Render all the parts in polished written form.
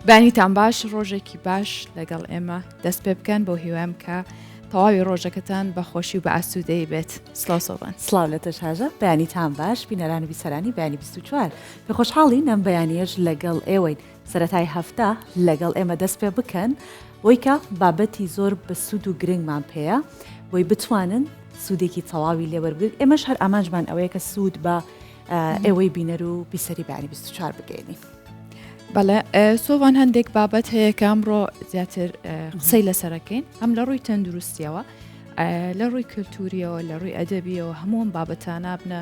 بانیتان باش ڕۆژێکی باش لەگەڵ ئێمە دەست پێ بکەن بۆ هیوام کە تەواوی ڕۆژەکەتان بە خۆشی و بە ئاسوودەی بێت. سڵاوسۆبان. سڵاو لە تەشاژە بەیانیتان باش بینەران و بیسەرانی بەیانی 24 پێ خۆشحاڵی نەم بەیانیەش لەگەڵ ئێوەین سەرەتای هەفتە لەگەڵ ئێمە دەست پێ بکەن بۆی کە بابەتی زۆر بە سوود و گرنگمان پێەیە بۆی بتوانن سوودێکی تەواوی لێوەربگرن. ئێمەش هەر ئامانجمان ئەوەیە کە سوود بە ئێوەی بینەر و بیسەری بەیانی 24 بگەینی. بەڵێ سۆڤان هەندێک بابەت هەیە کە ئەمڕۆ زیاتر قسەی لەسەرەکەین هەم لە ڕووی تەندروستیەوە لە ڕووی کللتوریەوە لە ڕووی ئەدەبیەوە هەمووم بابەتانە بنە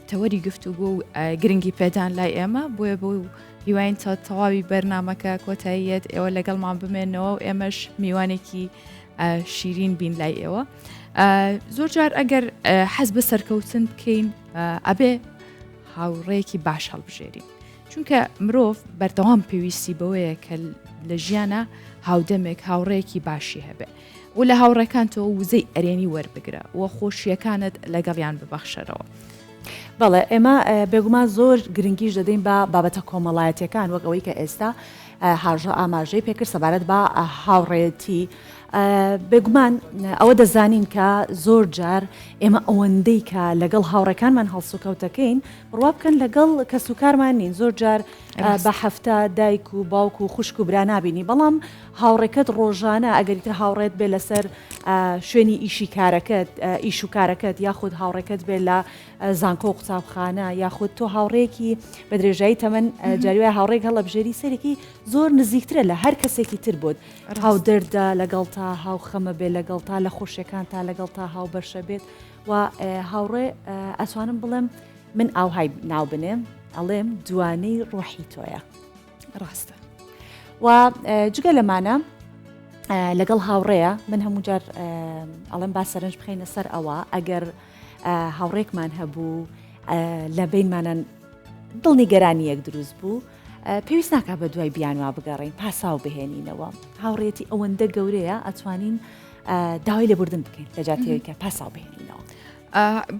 تەوەری گفتوگۆ و گرنگی پێدان لای ئێمە بۆیە بۆ هیواین تا تەواوی بەرنامەکە کۆتاییەت ئێوە لەگەڵمان بمێنەوە و ئێمەش میوانێکی شیرین بین لای ئێوە. زۆر جار ئەگەر حەز بە سەرکەوتن بکەین ئەبێ هاوڕێیەکی باش هەڵبژێرین چونکە مرۆڤ بەردەوام پێویستی بەوەیە کە لە ژیانە هاودەمێک هاوڕێیەکی باشی هەبێ و لە هاوڕێکان تۆ وزەی ئەرێنی وەربگرە و خۆشیەکانت لەگەڵیان ببەخشەرەوە. بەڵێ ئێمە بێگومان زۆر گرنگیش دەدەین بە بابەتە کۆمەڵایەتیەکان وەک ئەوەی کە ئێستا هاژە ئاماژەی پێکرد سەبارەت بە هاوڕێتی بێگومان ئەوە دەزانین کە زۆر جار ئێمە ئەوەندەی کە لەگەڵ هاوڕەکانمان هەڵسوکەوتەکەین بڕوا بکەن لەگەڵ کەسوکارمان نین زۆر جار بە هەفتە دایک و باوک و خوشک و برا نبینی بەڵام هاوڕێکت ڕۆژانە ئەگەریتر هاوڕێت بێ لەسەر شوێنی ئیشی کارەکەت ئیش و کارەکەت یاخود هاوڕێکت بێ لە زانکۆ و قوتابخانە یاخود تۆ هاوڕێکی بە درێژایی تەمەن جاریوای هاوڕێک هەڵە بژێری سەرێکی زۆر نزیکترە لە هەر کەسێکی تر بوت هاو دەردە لەگەڵ تا هاو خەمە بێ لەگەڵ تا لە خۆشیەکان تا لەگەڵ تا هاو بەرشە بێت و هاوڕێ ئەتوانم بڵێم من ئاوهای ناو بنێم ئەڵێم دوانەی ڕۆحی تۆیە. ڕاستە و جگە لەمانە لەگەڵ هاوڕێیە من هەموو جار ئەڵێم با سەرنج بخینە سەر ئەوە ئەگەر هاوڕێکمان هەبوو لە بینمانە دڵنیگەرانی یەک دروست بوو پێویست ناکە بە دوای بیانوا بگەڕین پاساو بهێنینەوە هاوڕێتی ئەوەندە گەورەیە ئەتوانین داوای لێبوردن بکەین لە جاتیەوەی کە پاساو بهێنینەوە.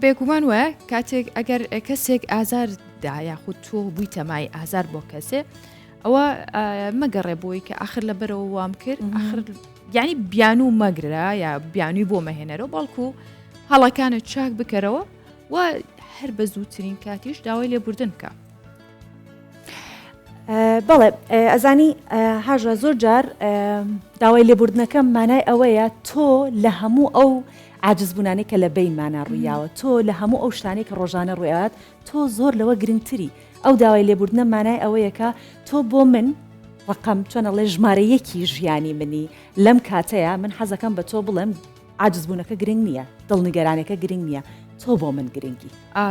بێگومان وە کاتێک ئەگەر کەسێک ئازاردا یاخود تۆ بووی تەمای ئازار بۆ کەسێ ئەوە مەگەڕێ بۆی کە آخر لەبەرەوە وام کرد آخر یعنی بیانوو مەگررا یا بیانووی بۆ مەهێنەرەوە بەڵکو هەڵەکانت چاک بکەرەوە و هەر بە زووترین کاتیش داوای لێبوردن بکە. بەڵێ ئەزانی هاژە زۆر جار داوای لێبوردنەکە مانای ئەوەیە تۆ لە هەموو ئەو عاجزبوونانەی کە لە بینمانە ڕوویاوە تۆ لە هەموو ئەو شتانەی کە ڕۆژانە ڕوویات تۆ زۆر لەوە گرنگتری ئەو داوای لێبوردنە مانای ئەوەیە کە تۆ بۆ من ڕقم چۆنەڵێ ژمارەیەکی ژیانی منی لەم کاتەیە من حەزەکەم بە تۆ بڵێم عاجزبوونەکە گرنگ نییە دڵنیگەرانەکە گرنگ نییە تۆ بۆ من گرنگی.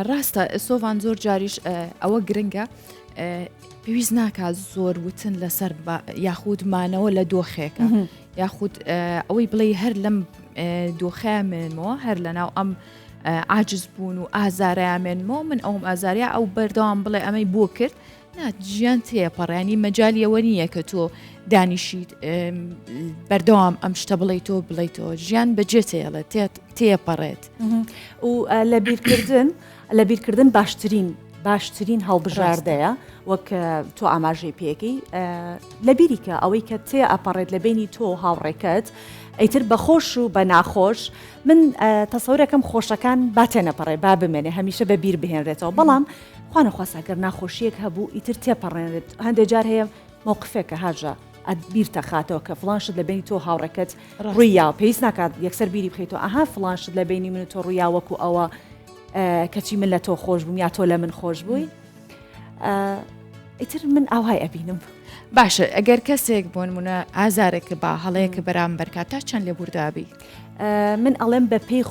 ڕاستە سۆڤان زۆر جاریش ئەوە گرنگە پێویست ناکات زۆر وتن لەسەر یاخودمانەوە لە دۆخێکە یاخود ئەوەی بڵێ هەر لەم دۆخەیەمێنمەوە هەر لەناو ئەم عاجز بوون و ئازارەیەمێنمەوە من ئەوم ئازاریا ئەو بەردەوام بڵێ ئەمەی بۆ کرد گیان تێپەڕیانی مەجالیەوە نییە کە تۆ دانیشیت بەردەوام ئەم شتە بڵێ تۆ بڵێیتەوە ژیان بەجێتێڵێ تێپەڕێت و لە بیرکردن باشترین هەڵبژاردەیە وەک تۆ ئاماژەی پێەکەی لە بیریکە ئەوەی کە تێ ئەپەڕێت لە بینی تۆ هاوڕێکت ئەیتر بەخۆش و بە ناخۆش من تەسەورەکەم خۆشەکان باتێنەپەڕێ با بمێنێ هەمیشە بە بیر بهێنرێتەوە بەڵام خوانەخواستەگەر ناخۆشیەک هەبوو ئیتر تێپەڕێنێت هەندێک جار هەیە مووقفێکە هاژە بیر تەخاتەوە کە فلانشت لە بینی تۆ هاوڕێکت ڕوویا پێویست ناکات یەکسەر بیری بخیتەوە ئەها فلانشت لە بینی من تۆ ڕوویا وەکو ئەوە کەچی من لە تۆ خۆش بووم یا تۆ لە من خۆش بووی ئیتر من ئاوهای ئەبینم. باشە ئەگەر کەسێک بۆ نمونە ئازارێکە با هەڵەیەکە بەرامبەرکات تا چەند لێبوردابی من ئەڵێم بە پێی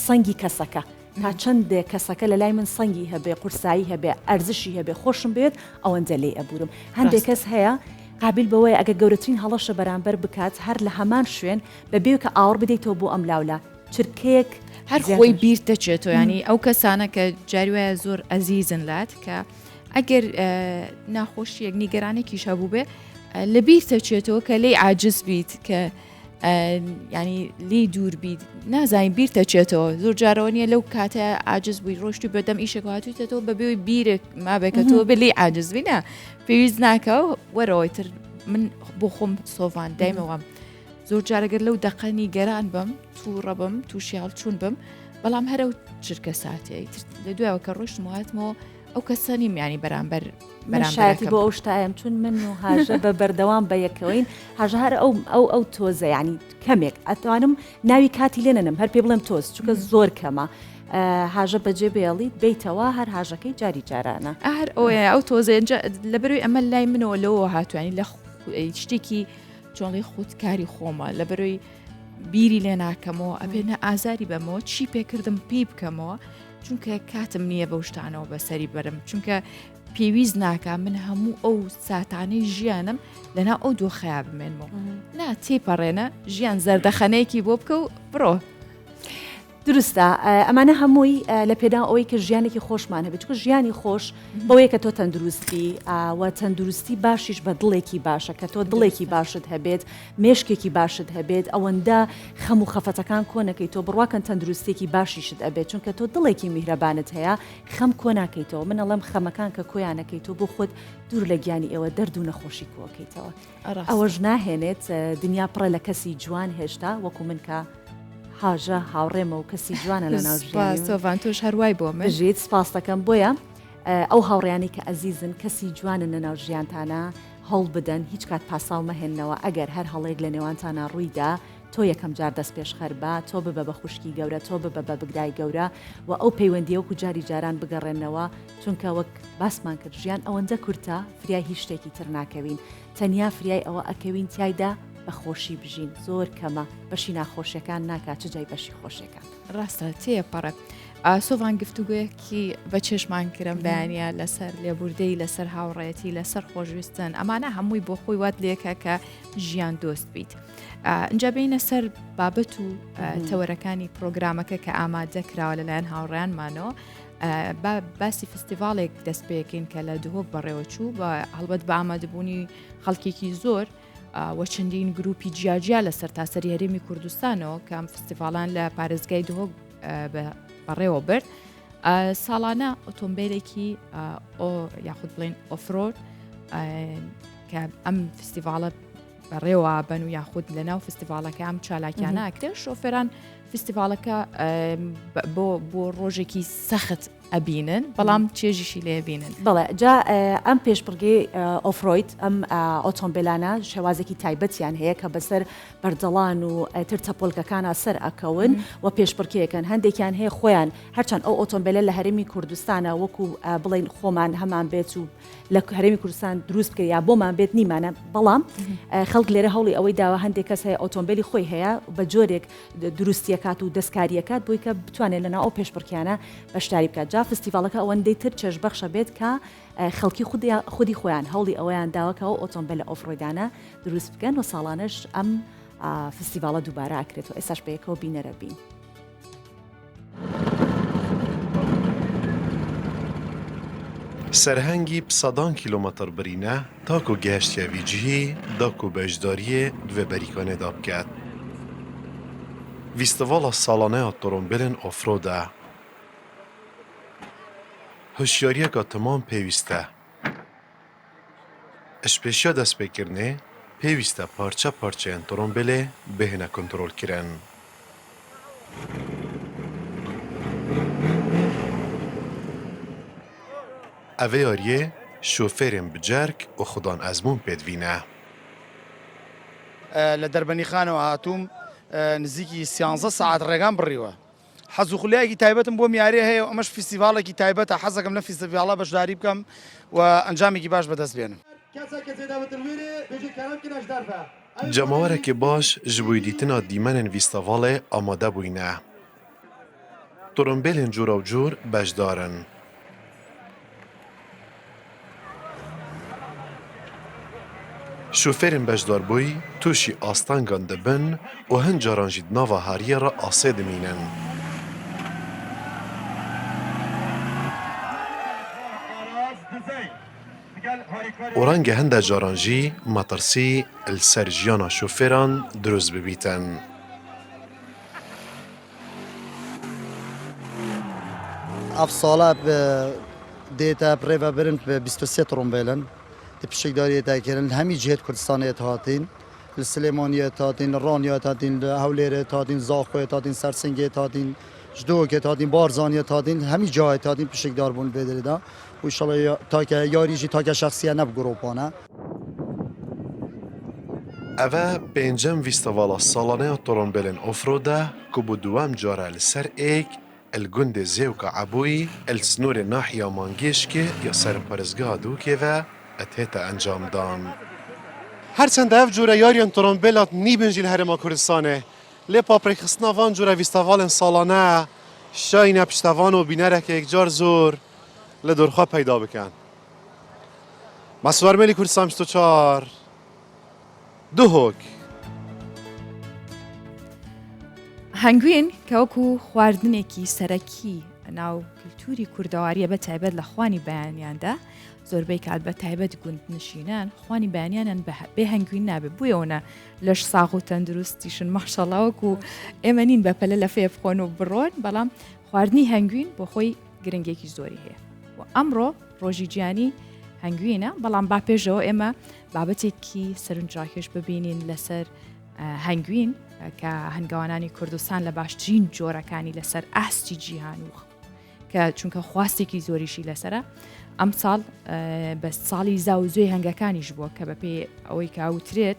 سەنگی کەسەکە تا چەندێک کەسەکە لە لای من سەنگی هەبێ قورسایی هەبێ ئەرزشی هەبێ خۆشم بێت ئەوەندە لێ ئەبورم. هەندێک کەس هەیە قابل بەوەی ئەگە گەورەترین هەڵەشە بەرامبەر بکات هەر لە هەمان شوێن بەبێ کە ئاوڕ بدەیتەوە بۆ ئەم لاولا چرکەیەک هەر خۆی بیر دەچێتەوە ینی ئەو کەسانە کە جاروایە زۆر ئەزیزن لات کە ئەگەر ناخۆشیەک نیگەرانێکیش هەبوو بێ لە بیر دەچێتەوە کە لێی عاجز بیت کە ینی لی دوور بیت نازانین بیر دەچێتەوە زۆر جارەوە نیە لەو کاتە عاجز بووی ڕۆشتی بەدەم ئیشێک هاتوویتەوە بەبێ بیرێک مابێکەوە بێ لێی عاجز بینە پێویست ناکە و وەرەوەی تر من بۆ خۆم سۆڤان دایمەوە زۆر جارەگەر لەو دەقەنی گەران بم تووڕە بم تووشیاڵ چوون بم بەڵام هەرە و چرکە ساتەی لە دوایەوە کە ڕۆشت وهاتمەوە ئەو کەسە نیمیانی بەرامبەر شایەتی بۆ ئەو شتایم چون من و هاژە بە بەردەوام بە یەکەوەین هاژە هەر ئەو تۆزە ینی کەمێک ئەتوانم ناوی کاتی لێنەنم هەر پێ بڵێم تۆز چونکە زۆر کەمە هاژە بەجێ بێڵیت بیتەوە هەر هاژەکەی جاری جارانە هەر ئەو تۆزێنجە لەبەروی ئەمە لای منەوە لەوە هاتوانی لە شتێکی چۆڵی خودکاری خۆمە لەبەروی بیری لێ ناکەمەوە ئەبێنە ئازاری بەمەوە چی پێکردم پێی بکەمەوە چونکە کاتم نییە بەو شتانەوە بەسەری بەرم چونکە پێویست ناکە من هەموو ئەو ساتانەی ژیانم لەنا ئەو دۆخەیا بمێنمەوە نا تێپەڕێنە ژیان زەردەخەنەیەکی بۆ بکە و بڕۆ دروستە ئەمانە هەمووی لە پێدا ئەوەی کە ژیانێکی خۆشمان هەبێت چکە ژیانی خۆش بەوەیە کە تۆ تەندروستی و تەندروستی باشیش بە دڵێکی باشە کە تۆ دڵێکی باشت هەبێت مێشکێکی باشت هەبێت ئەوەندە خەم و خەفەتەکان کۆنەکەی تۆ بڕواکەن تەندروستێکی باشیشت ئەبێت چونکە تۆ دڵێکی میهرەبانت هەیە خەم کۆناکەیتەوە من ئەڵەم خەمەکان کە کۆیانەکەی تۆ بۆ خۆت دوور لە گیانی ئێوە دەرد و نەخۆشی کۆکەیتەوە ئەوەش ناهێنێت دنیا پڕە لە کەسی جوان هێشتا وەکو من کە هاژە هاوڕێمە و کەسی جوانە لە ناوژیان تۆش هەروای بۆ مەژێت سپاس دەکەم بۆیە ئەو هاوڕیانی کە ئەزیزن کەسی جوانن لە ناو ژیانتانە هەڵ بدەن هیچ کات پاساو مەهێننەوە ئەگەر هەر هەڵەیەک لە نێوانتانە ڕوویدا تۆ یەکەم جار دەست پێش خەربا تۆ ببە بە خوشکی گەورە تۆ ببە بە بگدای گەورە و ئەو پەیوەندی وەکو جاری جاران بگەڕێنەوە چونکە وەک باسمان کرد ژیان ئەوەندە کورتە فریای هیچ شتێکی تر ناکەوین تەنیا فریای ئەوە ئەکەوین تایدا بەخۆشی بژین زۆر کەمە بەشی ناخۆشیەکان ناکات چ جای بەشی خۆشیەکان ڕاستە تێپەڕە سۆڤان گفتوگویەکی بە چێشمان کرم بەیانە لەسەر لێبوردەی لەسەر هاوڕێتی لەسەر خۆشویستن ئەمانە هەمووی بۆ خۆی وات لێکە کە ژیان دۆست بیت اینجا بینە سەر بابەت و تەوەرەکانی پرۆگرامەکە کە ئامادە کراوە لەلایەن هاوڕێیانمانەوە باسی فستیڤالێک دەست پێکەین کە لە دهۆک بەڕێوە چوو بە هەڵبەت بە ئامادەبوونی خەڵکێکی زۆر و چەندین گروپی جیاجیا لە سەرتاسەری هەرێمی کوردستانەوە کە ئەم فستیڤالان لە پارێزگای دهۆک بەڕێوە برد ساڵانە ئۆتۆمبیلێکی یاخود بڵێن ئۆفرۆد کە ئەم فستیڤالە بەڕێوە بن و یاخود لە ناو فستیڤالەکە ئەم چالاکیانە ئەکرێ شۆفێران فستیڤالەکە بۆ ڕۆژێکی سەخت ئەبینن بەڵام چێژیشی لێبینن بڵێ جا ئەم پێشبڕگەی ئۆفرۆید ئەم ئۆتۆمبیلانە شێوازێکی تایبەتیان هەیە کە بەسەر بەردەڵان و تر تەپۆلکەکانە سەر ئەکەون و پێشبڕکەیەکەن هەندێکیان هەیە خۆیان هەرچەند ئەو ئۆتۆمبیلە لە هەرێمی کوردستانە وەکو بڵین خۆمان هەمان بێت و لە هەرێمی کوردستان دروست بکە یا بۆمان بێت نیمانە بەڵام خەڵک لێرە هەوڵی ئەوەی داوە هەندێک کەس هەیە ئۆتۆمبیلی خۆی هەیە بە جۆرێک دروستیەکات و دەستکاریەکات بۆی کە بتوانێت لەناو ئەو پێشبڕکیانە بەشداری بکات جا فستیڤالەکە ئەوەندەی تر چێژبەخشە بێت کە خەڵکی خودی خۆیان هەوڵی ئەوەیان داوەکەەوە ئۆتۆمبیل لە ئۆفرۆیدانە دروست بکەن و ساڵانش ئەم فستیڤالە دووبارە ئاکرێت و ئێساش بەیەکەوە بینەرە بین. سەرهەنگی سەدان کیلۆمەتر برینە تاکو گەشتیاوی جیهی داکو بەشداریە دوێ بەریکانێدا بکات. فستیڤاڵە ساڵانەیە ئۆتۆمبیلên ئۆفرۆدە. هوشیاریەکە تەمام پێویستە. ئەشپێشیە دەستپێکردنێ پێویستە پارچە پارچەیان ئۆتۆمبیلێ بهێنە کۆنترۆلکردن. ئەvê یاریێ شۆفێرên بجەرگ و خودان ئەزموون پێدڤینە. لە دەربەنیخانەوە هاتووم نزیکی 13 ساعت ڕێگان بڕیوە. حەز و خولیایەکی تایبەتم بۆ میارێ هەیە و ئەمەش فستیڤالێکی تایبەتە حەزەکەم لە فستیڤالە بەشداری بکەم و ئەنجامێکی باش بەدەست بێنم. جەماوەرێکی باش ji بۆی dîtina dîmenên fîstevalê amade bûyne. Torombêlên cûra û cûr beşdar in. Şofêrên beşdarbûyî tûşî astangan dibin û hin caran jî di nava hariyê re asê dimînin. û renge hinde caran jî metirsî li ser jiyana şofêran dirûst bibîtin. Ev sala dête birêve birin 23 trombêlin تبشكدارية تاكيرن همي جهة كردستان هاتين السليمانية هاتين الرانية هاتين هوليرة هاتين زاخوة هاتين سرسنجة هاتين جدوكة هاتين بارزانية هاتين همي جاهة هاتين بشكدار بون بدر دا وإن شاء الله تاكا ياريجي تاكا شخصية نب جروبانا. اوه پنجم فيستيفالا سالانه تورنبلن اوفرودا كبو دوام جارة لسر ايك الجند زيوكا عبوي السنور ناحية مانجيشكي يا سر پرزگاه دوكي و اتهتا انجام دان. هرچند اف جوره یاریان تورنبلات نیبنجیل هرما کردستانه لی پاپریک خسناوان جوره ویستوالن سالانه شاین پشتوان و بینره که یک جار زور لدورخوا پیدا بکن. مسوار ملی کردستان شتو چار دو هوک. هەنگوین کەوەکو خواردنێکی سەرەکی ناو کللتوری کوردەواریە بە تایبەت لە خوانی بەیانیاندا زۆربەی کات بە تایبەت گوند نشینان خوانی بەیانیانیان بێ هەنگوین نابێت بوویەوەنە لەش ساغ و تەندروستیشن ماشەڵاوەکو ئێمە نین بەپەلە لە فێ بخۆن و بڕۆن بەڵام خواردنی هەنگوین بۆ خۆی گرنگێکی زۆری هەیە و ئەمڕۆ ڕۆژی گیانی هەنگوینە بەڵام با پێشەوە ئێمە بابەتێکی سەرنجڕاکێش ببینین لەسەر هەنگوین کە هەنگاوانانی کوردستان لە باشترین جۆرەکانی لەسەر ئاستی جیهان و کە چونکە خواستێکی زۆریشی لەسرە ئەم ساڵ بە ساڵی زاوزۆی هەنگەکانیش بووە کە بەپێ ئەوەی کە ئەوترێت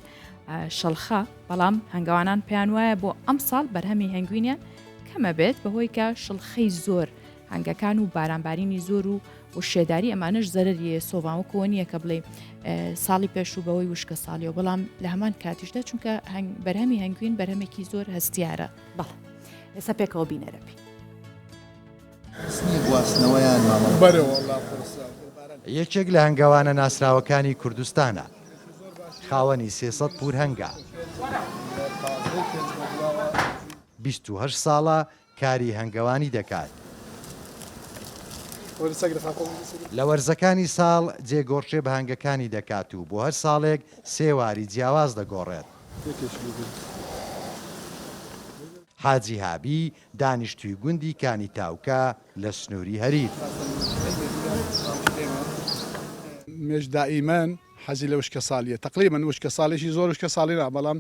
شەڵخە بەڵام هەنگاوانان پێیان وایە بۆ ئەم ساڵ بەرهەمی هەنگوینیان کەمە بێت بەهۆی کە شڵخەی زۆر هەنگەکان و بارانبارینی زۆر و شێداری ئەمانش زەرریە سۆڤاوەکەوە نییە کە بڵێ ساڵی پێش و بەوەی وشکە ساڵیەوە بەڵام لە هەمان کاتیشدا چونکە بەرهەمی هەنگوین بەرهەمێکی زۆر هەستیارە. بەڵێ ئێستا پێکەوە بینەرەبی یەکێک لە هەنگاوانە ناسراوەکانی کوردستانە خاوەنی 300 پور هەنگا 28 ساڵە کاری هەنگەوانی دەکات. لە وەرزەکانی ساڵ جێگۆڕچێ بە هەنگەکانی دەکات و بۆ هەر ساڵێک سێواری جیاواز دەگۆڕێت. حاجی هابی دانیشتووی گوندی کانی تاوکە لە سنووری هەریر. مێژ دائیمان حەزی لە وشکە ساڵیە تقریبا وشکە ساڵێکی زۆر وشکە ساڵینا بەڵام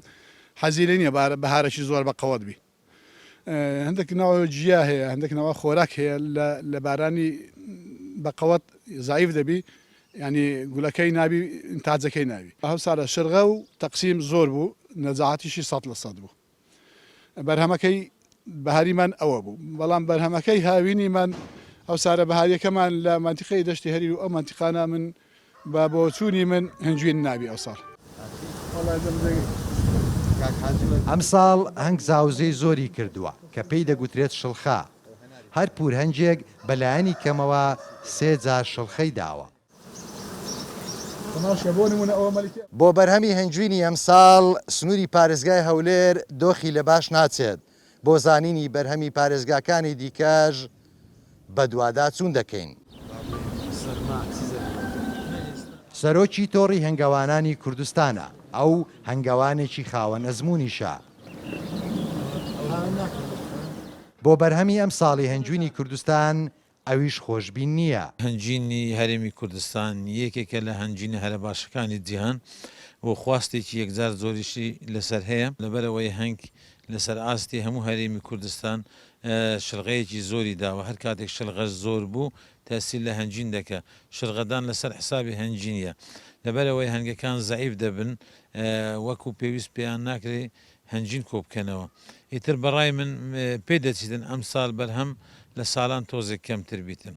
حەزی لێ نییە بەهارێکی زۆر بە قەوەت بی. هەندێک ناوە جیا هەیە هەندێک ناوە خۆراک هەیە لە بارانی بەقەوەت زایف دەبی ینی گولەکەی نابی تاجەکەی ناوی هەوسارە شرغە و تەقسیم زۆر بوو نەجاعاتیشی 100% بوو. بەرهەمەکەی بەهاریمان ئەوە بوو بەڵام بەرهەمەکەی هاوینیمان هەوسارە بەهاریەکەمان لە مانتیقەی دەشتی هەری و ئەو مانتیقانە من بە بۆ چوونی من هەنجوین نابی ئەو ساڵ. ئەم ساڵ هەنگ زاوزەی زۆری کردووە کە پێی دەگوترێت شڵخە. هەر پور هەنجێک بەلایەنی کەمەوە 3 جار شڵخەی داوە. بۆ بەرهەمی هەنجوینی ئەم ساڵ سنووری پارێزگای هەولێر دۆخی لە باش ناچێت بۆ زانینی بەرهەمی پارێزگاکانی دیکەش بە دوادا چوون دەکەین. سەرۆکی تۆڕی هەنگاوانانی کوردستانە ئەو هەنگاوانێکی خاوەن ئەزممویشە. بۆ بەرهەمی ئەم ساڵی هەنجوینی کوردستان ئەویش خۆشببین نییە. هەنجینی هەرێمی کوردستان یەکێکە لە هەنجینە هەرە باشەکانی جیهان و خواستێکی یەکجار زۆریشی لەسەر هەیە لەبەرەوەی هەنگ لەسەر ئاستی هەموو هەرێمی کوردستان شڵغەیەکی زۆری داوە هەر کاتێک شڵغەش زۆر بوو تەسیل لە هەنجین دەکە شڵغەدان لەسەر حسابی هەنجینیە لەبەرەوەی هەنگەکان زەعیف دەبن وەکو پێویست پێیان ناکرێ هەنجین کۆ بکەنەوە. ئیتر بەڕای من پێ دەچیدن ئەم ساڵ بەرهەم لە ساڵان تۆزێک کەمتر بیتن.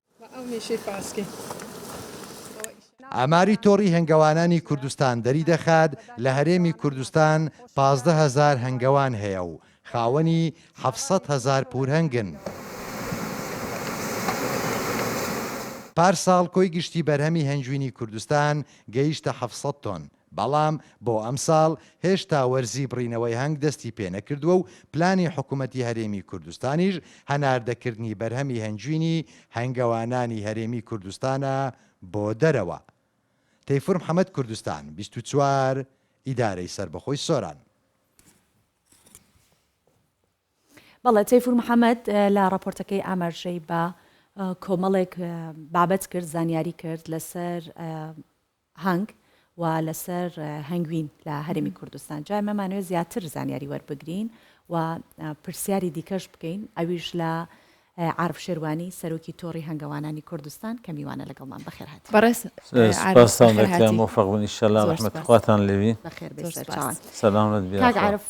ئاماری تۆڕی هەنگاوانانی کوردستان دەری دەخات لە هەرێمی کوردستان 15,000 هەنگەوان هەیە و خاوەنی 700,000 پور هەنگن. پارساڵ کۆی گشتی بەرهەمی هەنجوینی کوردستان گەیشتە 700 تۆن. بەڵام بۆ ئەم ساڵ هێشتا وەرزی بڕینەوەی هەنگ دەستی پێ نەکردووە و پلانی حکوومەتی هەرێمی کوردستانیش هەناردەکردنی بەرهەمی هەنجوینی هەنگاوانانی هەرێمی کوردستانە بۆ دەرەوە. تەیفور محەممەد کوردستان 24 ئیدارەی سربەخۆی سۆران. بەڵێ تەیفور محەممەد لە راپۆرتەکەی ئاماژەی بە کۆمەڵێک بابەت کرد زانیاری کرد لەسەر هەنگ و لەسەر هەنگوین لە هەرێمی کوردستان جای مەمانوێت زیاتر زانیاری وەربگرین و پرسیاری دیکەش بکەین ئەویش لە عارف شێروانی سەرۆکی تۆڕی هەنگەوانانی کوردستان کە میوانە لەگەڵمان بەخێرهات سپاسان دەکەم موفق بن ئینشەڵا ڕەحمەت خواتان لێوی بەخێر بێ سەرچاوان سەلامت بێ کاک عارف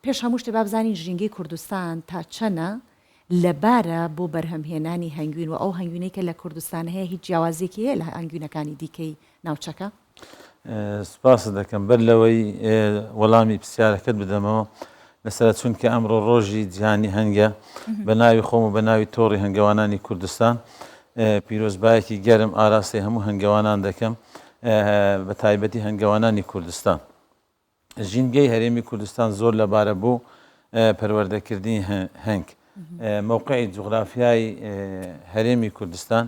پێش هەموو شتێ با بزانین ژینگەی کوردستان تا چەنە لەبارە بۆ بەرهەمهێنانی هەنگوین و ئەو هەنگوینەی کە لە کوردستان هەیە هیچ جیاوازێکی هەیە لە هەنگوینەکانی دیکەی ناوچەکە سپاس دەکەم بەر لەوەی وەڵامی پرسیارەکەت بدەمەوە لەسەر چونکە ئەمڕۆ ڕۆژی جیهانی هەنگە بە ناوی خۆم و بە ناوی تۆڕی هەنگەوانانی کوردستان پیرۆزبایەکی گەرم ئاراستی هەموو هەنگەوانان دەکەم بە تایبەتی هەنگەوانانی کوردستان ژینگەی هەرێمی کوردستان زۆر لەبارە بوو پەروەردەکردنی هەنگ موقعی جوغرافیای هەرێمی کوردستان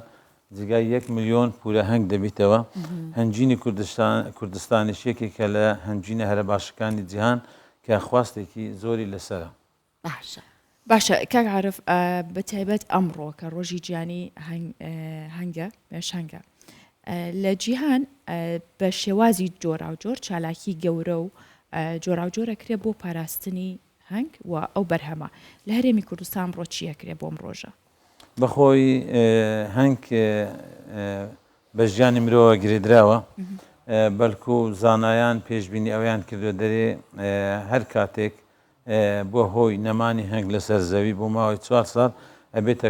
جگای 1 ملیۆن پورە هەنگ دەبیتەوە هەنجینی کوردستانیش یەکێکە لە هەنجینە هەرە باشەکانی جیهان کە خواستێکی زۆری لەسرە باشە کاک عارف بە تایبەت ئەمڕۆ کە ڕۆژی گیانی هەنگە مێشەنگە لە جیهان بە شێوازی جۆرا و جۆر چالاکی گەورە و جۆرا و جۆرەکرێ بۆ پاراستنی هەنگ و ئەو بەرهەمە لە هەرێمی کوردستان ڕۆ چیەکرێ بۆم ڕۆژە بەخۆی هەنگ بە ژیانی مرۆوە گرێدراوە بەڵکو زانایان پێشبینی ئەویان کردو دەرێ هەر کاتێک بۆ هۆی نەمانی هەنگ لەسەر زەوی بۆ ماوەی 4 ساڵ ئەبێتە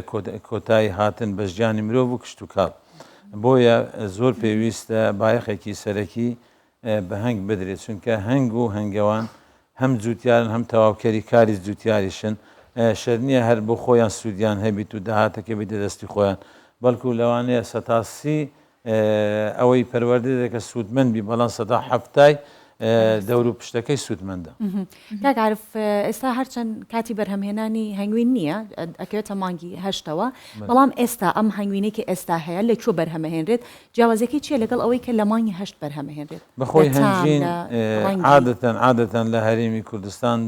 کۆتایی هاتن بە ژیانی مرۆڤ و کشت و کاڵ بۆیە زۆر پێویستە بایەخێکی سەرەکی بە هەنگ بدرێت چونکە هەنگ و هەنگەوان هەم جوتیارن هەم تەواوکەری کاری جوتیاریشن شەر نییە هەر بۆ خۆیان سوودیان هەبیت و داهاتەکە بیتە دەستی خۆیان بەڵکو لەوانەیە سەتاسی ئەوەی پەروەردە دەکە سوودمەندبی بەڵام سەدا هەفتای دەور و پشتەکەی سوودمەندە کاک عارف ئێستا هەرچەند کاتی بەرهەمهێنانی هەنگوین نییە ئەکەوێتە مانگی هەشتەوە بەڵام ئێستا ئەم هەنگوینێکی ئێستا هەیە لەکوێ بەرهەمەهێنرێت جیاوازەکەی چیە لەگەڵ ئەوەی کە لە مانگی هەشت بەرهەمەهێنرێت بەخۆی هەنجین عادەتەن لە هەرێمی کوردستان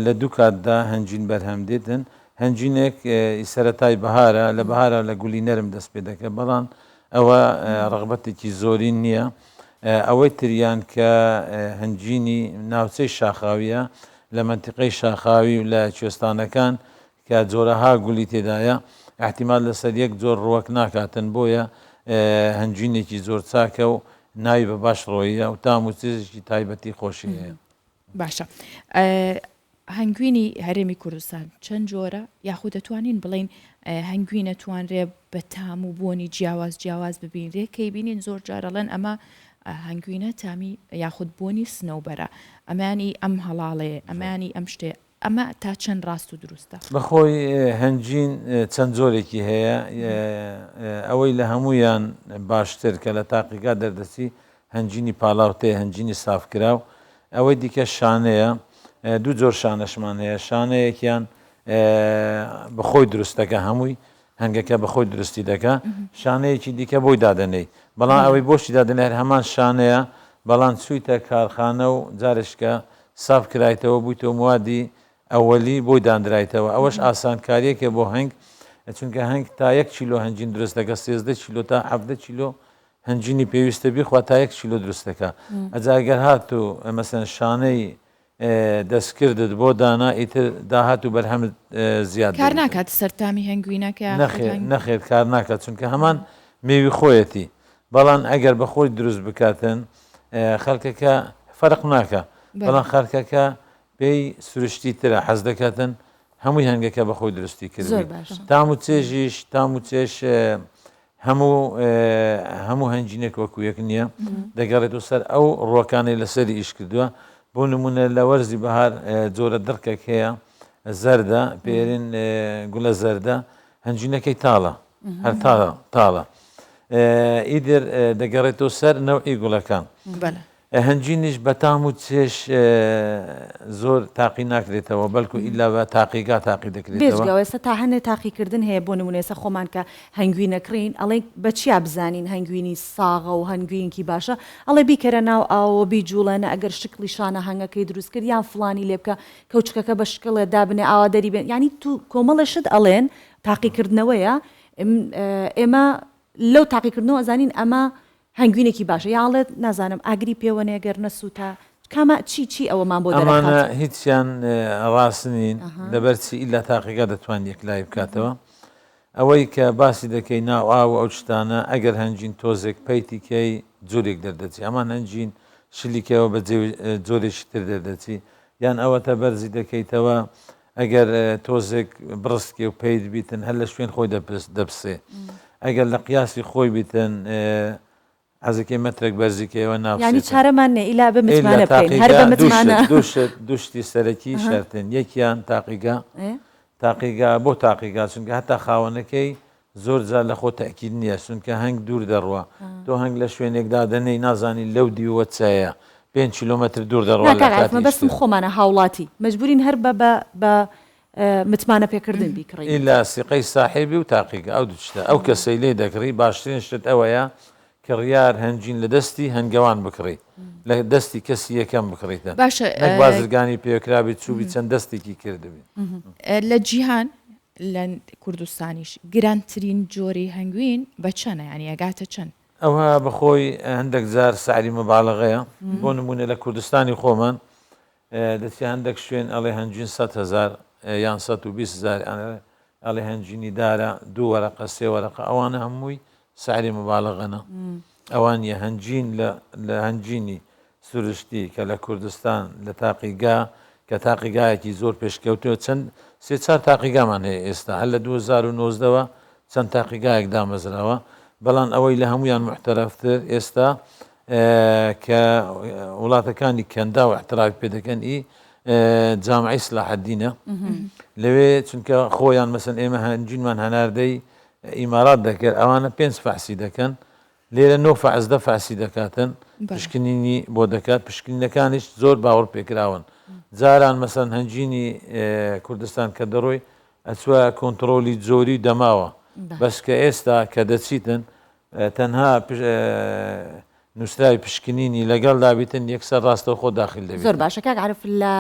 لە دوو کاتدا هەنجین بەرهەم دێتن هەنجینێک سەرەتای بەهارە لە بەهارە لە گولی نەرم دەست پێ دەکە بەڵام ئەوە ڕغبەتێکی زۆری نییە ئەوەی تریان کە هەنجینی ناوچەی شاخاویە لە منتیقەی شاخاوی و لە کوێستانەکان کە جۆرەها گولی تێدایە احتیمال لەسەر یەک جۆر ڕوەک ناکاتن بۆیە هەنجینێکی زۆر چاکە و ناوی بە باش ڕۆیە و تام و چێژێکی تایبەتی خۆشی هەیە باشە هەنگوینی هەرێمی کوردستان چەند جۆرە یاخود دەتوانین بڵین هەنگوین ئەتوانرێ بە تام و بۆنی جیاواز ببینرێ کەی بینین زۆر جارەڵەن ئەمە هەنگوینە تامی یاخود بۆنی سنەوبەرە ئەمانی ئەم هەڵاڵەیە ئەمانی ئەم شتێ ئەمە تا چەند ڕاست و دروستە بەخۆی هەنجین چەند جۆرێکی هەیە ئەوەی لە هەمویان باشتر کە لە تاقیگا دەردەچی هەنجینی پاڵاوتەیە هەنجینی سافکراو ئەوەی دیکە شانەیە دوو جۆر شانەشمان هەیە شانەیەکیان بەخۆی دروستەکە هەمووی هەنگەکە بەخۆی درستی دەکە شانەیەکی دیکە بۆی دادەنەی بەڵام ئەوەی بۆشی دادنێ هەر هەمان شانەیە بەڵام چوویتە کارخانە و جارشکە ساف کرایتەوە بوویتەوە موادی ئەوەلی بۆی دانرایتەوە ئەوەش ئاسانکاریەکە بۆ هەنگ چونکە هەنگ تا 1 کیلۆ هەنجین دروست دەکە 13 کیلۆ تا 17 کیلۆ هەنجینی پێویستە بیخوا تا 1 کیلۆ دروستەکە ئەجاگەر هاتوو مەسەن شانەی دەستکردت بۆ دانا ئیتر داهات و بەرهەمت زیاد کار ناکات سەرتامی هەنگوینەکە نەخێر کار ناکات چونکە هەمان مێوی خۆیەتی بەڵام ئەگەر بە خۆی دروست بکاتن خەڵکەکە فەرق ناکە بەڵام خەرکەکە پێی سروشتی ترە حەز دەکاتن هەمووی هەنگەکە بە خۆی درستی کرد تام و چێژیش تام و چێش هەموو هەنجینێک وەکو یەک نییە دەگەڕێت و سەر ئەو ڕووەکانی لەسەری ئیش کردووە بۆ نمونە لە وەرزی بەهار جۆرە دڕکێک هەیە زەردە پێرین گولە زەردە هەنجینەکەی تاڵە هەر تاڵە ئیدر دەگەڕێتەوە سەر نەوعی گوڵەکان هەنجینیش بە تام و چێش زۆر تاقی ناکرێتەوە بەڵکو ئیلا بە تاقیگا تاقی دەکرێتەوە ئێستا تا هەنێ تاقیکردن هەیە بۆ نمونێسە خۆمان کە هەنگوی نەکڕین ئەڵێ بە چیا بزانین هەنگوینی ساغە و هەنگوینکی باشە ئەڵێ بیکەرە ناو ئاوە بیجوڵەنە ئەگەر شکلی شانە هەنگەکەی دروست کرد یان فلانی لێ بکە کەوچکەکە بە شکڵێ دابنێ ئاوا دەری بێن ینی تو کۆمەڵەشت ئەڵێن تاقیکردنەوەیە ئێمە لەو تاقیکردنەوە ئەزانین ئەمە هەنگوینێکی باشە یاڵێت نازانم ئاگری پێوە نێگەر نەسووتە کامە چی ئەوەمان بۆ ئەمانە دەرەخات هیچیان ڕاستنین لەبەرچی ئیلا تاقیگا دەتوان یەکلای بکاتەوە ئەوەی کە باسی دەکەی ناو ئاو ئەو شتانە ئەگەر هەنجین تۆزێک پەیتیکەی جۆرێک دەردەچی ئەمان هەنجین شلیکەوە بە جۆرێکی تر دەردەچی یان ئەوەتە بەرزی دەکەیتەوە ئەگەر تۆزێک بڕستکێ و پێیت بیتن هەر لە شوێن خۆی دەبسێ ئەگەر لە قیاسی خۆی بیتن حەزەکەی مەترێک بەرزیکەوە ناوسێت ینی چارەمان نێ ئیلا بمتمانە بکەین هەر بە متمانە دوشتی سەرەکی شەرتن یەکیان تاقیگا بۆ تاقیگا چونکە هەتا خاوەنەکەی زۆر جار لە خۆ تەکید نییە چونکە هەنگ دوور دەڕوە تۆ هەنگ لە شوێنێکدا دەنەی نازانی لەو دیوە چایە 5 کیلۆمەتر دوور دەڕوە بەستم خۆمانە هاوڵاتی مەجبورین هەر بە متمانە پێکردن بیکڕین ئیلا سیقەی ساحێبی و تاقیگا ئەو دوشتە ئەو کەسەی لێ دەکڕی باشترین شت ئەوەیە کڕیار هەنجین لە دەستی هەنگەوان بکڕی لە دەستی کەسی یەکەم بکڕیتە باشە بازرگانی پێکرابی چوبی چەند دەستێکی کردبی لە جیهان لە کوردستانیش گرانترین جۆری هەنگوین بە چەنە ینی ئەگاتە چەند ئەوە بەخۆی هەندێک جار سعری مەبالغەیە بۆ نمونە لە کوردستانی خۆمان دەچی هەندێک شوێن ئەڵێ هەنجین 100,000 یان 120,000 ئەڵێ هەنجینی دارە 2 وەرەقە 3 وەرەقە ئەوانە هەمووی سعری مەبالغەنە ئەوانیە هەنجین لە هەنجینی سروشتی کە لە کوردستان لە تاقیگا کە تاقیگایەکی زۆر پێشکەوتوە چەند 3-4 تاقیگامان هەیە ئێستا هەر لە 2009ەوە چەند تاقیگایەک دامەزراوە بەڵام ئەوەی لە هەمویان محتەرەفتر ئێستا کە وڵاتەکانی کەندا و احتراف پێ دەکەن جامعی سلاحەدینە لەوێ چونکە خۆیان مەسەن ئێمە هەنجینمان هەناردەی ئیمارات دەکرد ئەوانە 5 فعسی دەکەن لێرە 9 فعس 10 فعسی دەکاتن پشکنینی بۆ دەکات پشکنینەکانیش زۆر باوەڕ پێکراون جاران مەسەن هەنجینی کوردستان کە دەڕۆی ئەچوە کۆنتترۆلی جۆری دەماوە بەس کە ئێستا کە دەچیتن تەنها نووسراوی پشکنینی لەگەڵ دابیتن یەکسەر ڕاستەوە خۆ داخل دەبێت زۆر باشە کاک عارف لە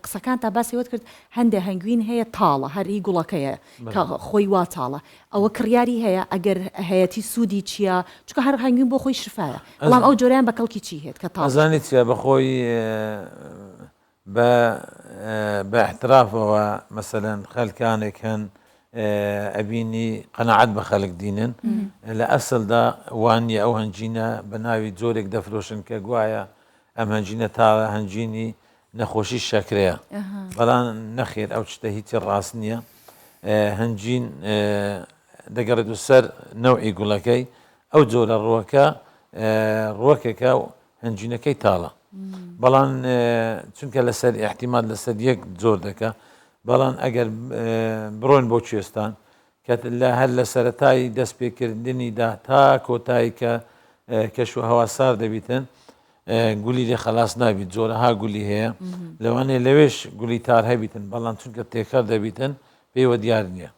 قسەکان تا باسیوت کرد هەندێک هەنگوین هەیە تاڵە هەری گوڵەکەیە کە خۆی وا تاڵە ئەوە کڕیاری هەیە ئەگەر هەیەی سوودی چییە چکە هەر هەنگوین بۆ خۆی شفاە بەڵام ئەو جۆریان بە کەڵکی چی هێت کە تازانیت چیە بەخۆی بە احترافەوە مەسەلەن خەلکانێک هەن ئەبینی قەنەعەت بە خەڵک دینن لە ئەسڵدا وانە ئەو هەنجینە بە ناوی جۆرێک دەفرۆشن کە گوایە ئەم هەنجینە تا هەنجینی نەخۆشی شەکرەیە بەڵام نەخێر ئەو شتە هیچی ڕاست نییە هەنجین دەگەڕێت و سەر نەوعی گوڵەکەی ئەو جۆرە ڕوەکێکە و هەنجینەکەی تاڵە بەڵام چونکە لەسەر احتیمال لەسەر یەک جۆر دەکە بەڵام ئەگەر بڕۆن بۆ کوێستان کە هەر لە سەرەتای دەست پێکردنیدا تا کۆتایی کە کەش و هەواسار دەبیتن گولی لێ خلاص نابیت جۆرەها گولی هەیە لەوانەیە لەوێش گولی تار هەبیتن بەڵام چونکە تێکەر دەبیتن پێیوە دیار نییە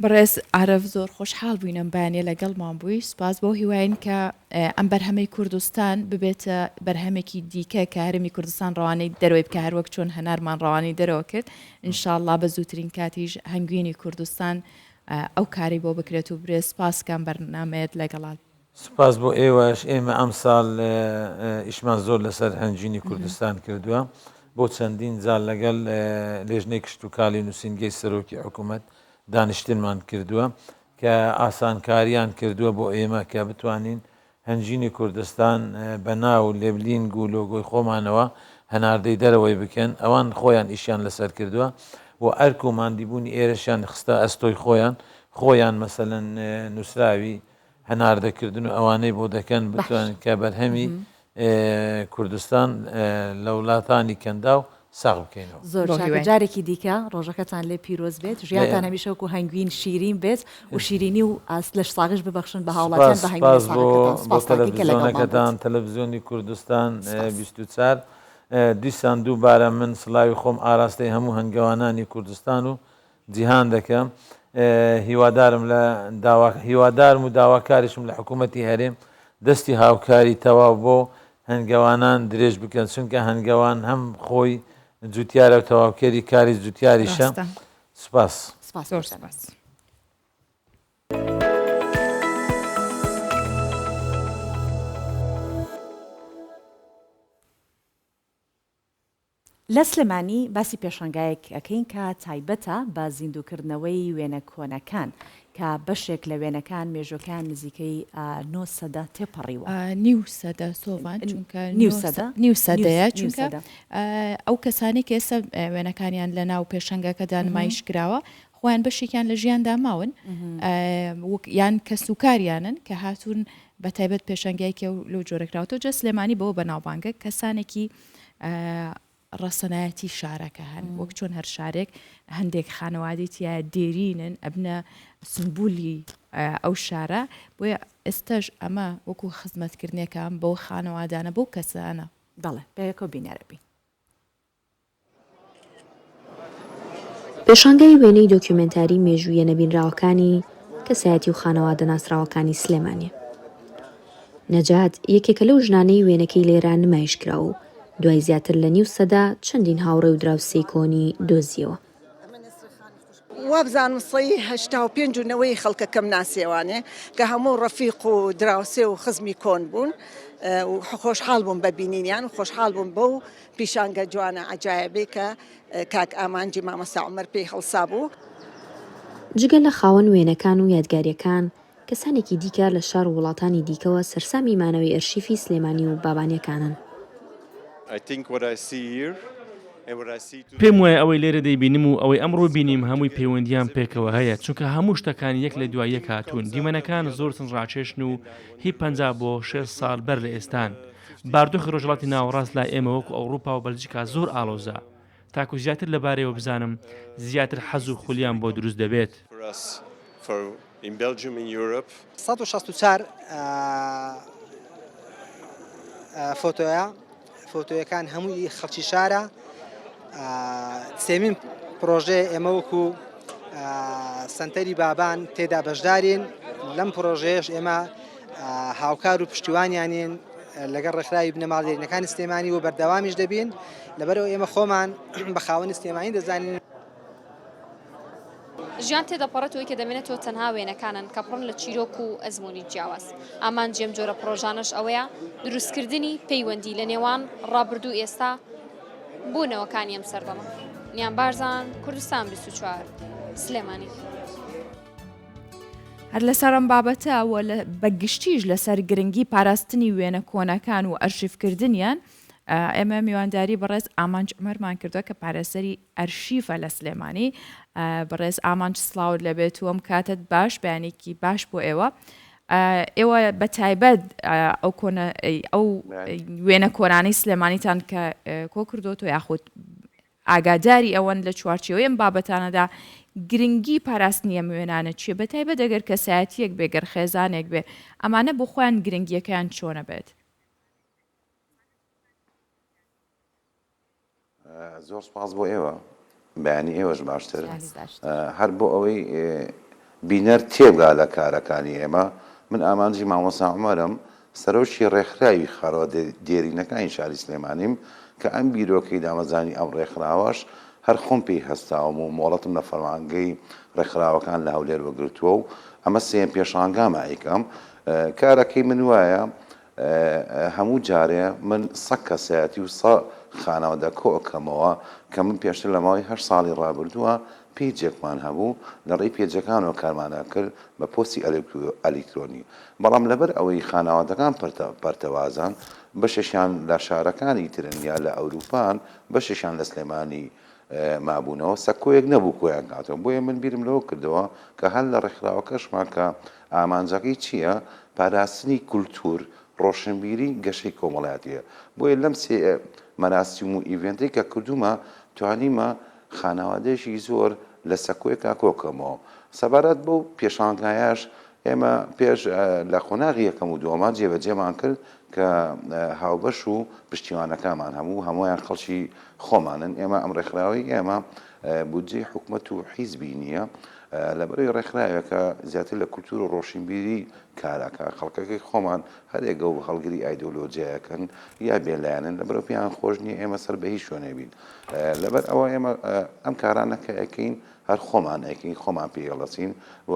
بەڕێز عرف زۆر خۆشحاڵ بووینم بەیانێ لەگەڵمان بووی سپاس بۆ هیواین کە ئەم بەرهەمەی کوردستان ببێتە بەرهەمێکی دیکە کە هەرمی کوردستان ڕەوانەی دەرەوەی بکە هەروەک چۆن هەنارمان ڕەوانی دەرەوە کرد ئینشاءڵڵا بە زووترین کاتیش هەنگوینی کوردستان ئەو کاری بۆ بکرێت و برێ سپاسکان بەرنامەیەت لەگەڵات سپاس بۆ ئێوەش ئێمە ئەم ساڵ ئیشمان زۆر لەسەر هەنجینی کوردستان کردووە بۆ چەندین جار لەگەڵ لێژنەی کشت و کالی نووسینگەی سەرۆکی حکوومەت دانیشتنمان کردووە کە ئاسانکاریان کردووە بۆ ئێمە کە بتوانین هەنجینی کوردستان بە ناو لێبلینگ و لۆگۆی خۆمانەوە هەناردەی دەرەوەی بکەن ئەوان خۆیان ئیشیان لەسەر کردووە و ئەرک و ماندیبوونی ئێرەشیان خستە ئەستۆی خۆیان مەسەلەن نووسراوی هەناردەکردن و ئەوانەی بۆ دەکەن بتوانن کە بەرهەمی کوردستان لە وڵاتانی کەندا و ساغ بکەینەوە زۆر جارێکی دیکە ڕۆژەکەتان لێ پیرۆز بێت ژیانتان هەمیشەوەکو هەنگوین شیرین بێت و شیرینی و لەش ساغش ببەخشن بە هاوڵاتیان بە هەنگوینەکەتان تەلەڤیزیۆنی کوردستان 24 دیسان دووبارە من سڵاوی خۆم ئاراستەی هەموو هەنگەوانانی کوردستان و جیهان دەکەم هیوادارم و داواکاریشم لە حکوومەتی هەرێم دەستی هاوکاری تەواو بۆ هەنگەوانان درێژ بکەن چونکە هەنگەوان هەم خۆی جوتیارە و تەواوکەری کاری جوتیاریشە سپاس. لە سلێمانی باسی پێشەنگایەک ئەەکەین کە تایبەتە بە زیندووکردنەوەی وێنە کۆنەکان کە بەشێک لە وێنەکان مێژۆکان نزیکەی 9 سەدە تێپەڕیوە نیو سەدە سۆڤان چونکە نیو سەدەیە چونکە ئەو کەسانی کە ئێستا وێنەکانیان لە ناو پێشەنگەکەدا نمایش کراوە خۆیان بەشێکیان لە ژیاندا ماون یان کە سوکاریانن کە هاتوون بە تایبەت پێشەنگایکە و لەو جۆرەکراوەوە جە سلێمانی بەوە بەناوبانگە کەسانێکی ڕەسەنایەتی شارەکە هەن وەک چۆن هەر شارێک هەندێک خانەوادێتیە دێرینن ئەبنە سمبولی ئەو شارە بۆیە ئێستاش ئەمە وەکو خزمەتکردنێکم بەو خانەوادانە بەو کەسانە بەڵێ پێیەکە بینەرەبی پێشانگای وێنەی دۆکیومنتاری مێژوویە نەبینراوەکانی کەسایەتی و خانەوادە ناسراوەکانی سلێمانیە. نەجات یەکێکە لەو ژنانەی وێنەکەی لێران نمایش کراوە و دوای زیاتر لە نیو سەدا چەندین هاوڕێ و دراوسێی کۆنی دۆزیەوە. وابزانم سەی 85 جوونەوەی خەڵکەکەم ناسێوانێ کە هەموو ڕەفیق و دراوسێ و خزمی کۆن بوون و خۆشحاڵ بووم بەبینینیان و خۆشحاڵ بووم بەو پیشانگە جوانە عەجایبێ کە کاک ئامانجی مامەستا عومەر پێی هەڵسا بوو. جگە لە خاوەن وێنەکان و یادگاریەکان کەسانێکی دیکە لە شار و وڵاتانی دیکەوە سەرسامی مانەوەی ئەرشیفی سلێمانی و بابانیەکانن. پێم وایە ئەوەی لێرە دەیبینم و ئەوەی ئەمڕۆ بینیم هەمووی پەیوەندیان پێکەوە هەیە چونکە هەموو شتەکان یەک لە دوای یەک هاتوون. دیمەنەکان زۆر سنجڕاکێشن و هی 50 بۆ 6 ساڵ بەر لە ئێستان. باردۆخی ڕۆژهەڵاتی ناوەڕاست لای ئێمە وەکو ئەوروپا و بەلجیکا زۆر ئاڵۆزە. تاکو زیاتر لەبارەیەوە بزانم زیاتر حەز و خولیان بۆ دروست دەبێت. 164 فۆتۆیەکان هەمووی خەڵکی شارە. سێمین پرۆژێ ئێمە وەکو سنتەری بابان تێدا بەشدارین. لەم پرۆژەیەش ئێمە هاوکار و پشتیوانیانین لەگەڵ ڕێکخراوی بنەماڵدێرینەکانی سلێمانی و بەردەوامیش دەبین لەبەرەوە ئێمە خۆمان بە خاوەنی سلێمانی دەزانین. ژیان تێدەپەڕێتەوەی کە دەمێنێتەوە تەنها وێنەکانن کە پڕن لە چیرۆک و ئەزمموی جیاواز. ئامان جێم جۆرە پرۆژانش ئەوەیە دروستکردنی پەیوەندی لە نێوان ڕابردوو ئێستا بوونەوەکانی ئەم سەردەمە. نیان بارزان کوردستان 24 سلێمانی. هەر لەسەر ئەم بابەتەوە بەگشتیش لەسەر گرنگی پاراستنی وێنە کۆنەکان و ئەرشیفکردنیان ئێمە میوانداری بەڕێز ئامانج عومەرمان کردووە کە پارێسەری ئەرشیفە لە سلێمانی. بەڕێز ئامانج سڵاوت لەبێت و ئەم کاتت باش بەیانێکی باش بۆ ئێوە. ئێوە بە تایبەت ئەو وێنە کۆرانەی سلێمانیتان کە کۆ کردوتۆ یاخود ئاگاداری ئەوەن لە چوارچێوەی ئەم بابەتانەدا گرنگی پاراستنی ئەم وێنانە چیە بە تایبەت دەگەر کەسایەتیەک بێگەر خێزانێک بێ ئەمانە بۆ خۆیان گرنگیەکەیان چۆنە بێت؟ زۆر سپاس بۆ ئێوە بەیانی ئێوەش باشتر هەر بۆ ئەوەی بینەر تێبگا لە کارەکانی ئێمە. من ئامانجی مامۆستا عومەرم سەرۆکی ڕێکخراوی خاڕەوە دێرینەکانی شاری سلێمانیم کە ئەم بیرۆکەی دامەزانی ئەم ڕێکخراوەش هەر خۆم پێی هەستاوم و مۆڵەتم لە فەرمانگەی ڕێکخراوەکان لە هەولێر وەگرتووە و ئەمە سێم پێشانگامە ئەیکەم. کارەکەی من وایە هەموو جارێ من سەد کەسایەتی و خانەوەدا کۆکەمەوە کە من پێشتر لە ماوەی 8 ساڵی ڕابردووە پێیجێکمان هەبوو لە ڕێی پێجەکانەوە کارمانە کرد بە پۆستی ئەلکترۆنی. بەڵام لەبەر ئەوەی خانەوادەکان پەرتەوازان بەشێشیان لە شارەکانی ترن یا لە ئەوروپان بەشێشیان لە سلێمانی مابوونەوە سەکۆیەک نەبوو کۆیان کاتەوە. بۆیە من بیرم لەوە کردەوە کە هەر لە ڕێکخراوەکەشمان کە ئامانجەکەی چییە؟ پاراستنی کولتور ڕۆشنبیری گەشەی کۆمەڵایەتیە. بۆیە لەم سێ مەراسیم و ئیڤێنتەی کە کردومە توانیمە خانەوادەیەکی زۆر لە سەکۆیەکە کۆکەمەوە. سەبارەت بەو پێشانگایەش ئێمە پێش لە خۆناغی یەکەم و دووەمان جێبەجێمان کرد کە هاوبەش و پشتیوانەکانمان هەموویان خەڵکی خۆمانن. ئێمە ئەم ڕێکخراوی ئێمە بودجێ حکوومەت و حیزبی نییە لەبەرەوەی ڕێکخراوێکە زیاتر لە کولتور و ڕۆشنبیری کاراکە خەڵکەکەی خۆمان هەرێکە و هەڵگری ئایدۆلۆجیەکەن یا بێلایەنن لەبەرەوە پێیان خۆش نییە ئێمە سەر بە هیچ شوێنێ بین لەبەر ئەوە ئێمە ئەم کارانەکە ئەەکەین هەر خۆمان ئەەکەین خۆمان پێگەڵەچین و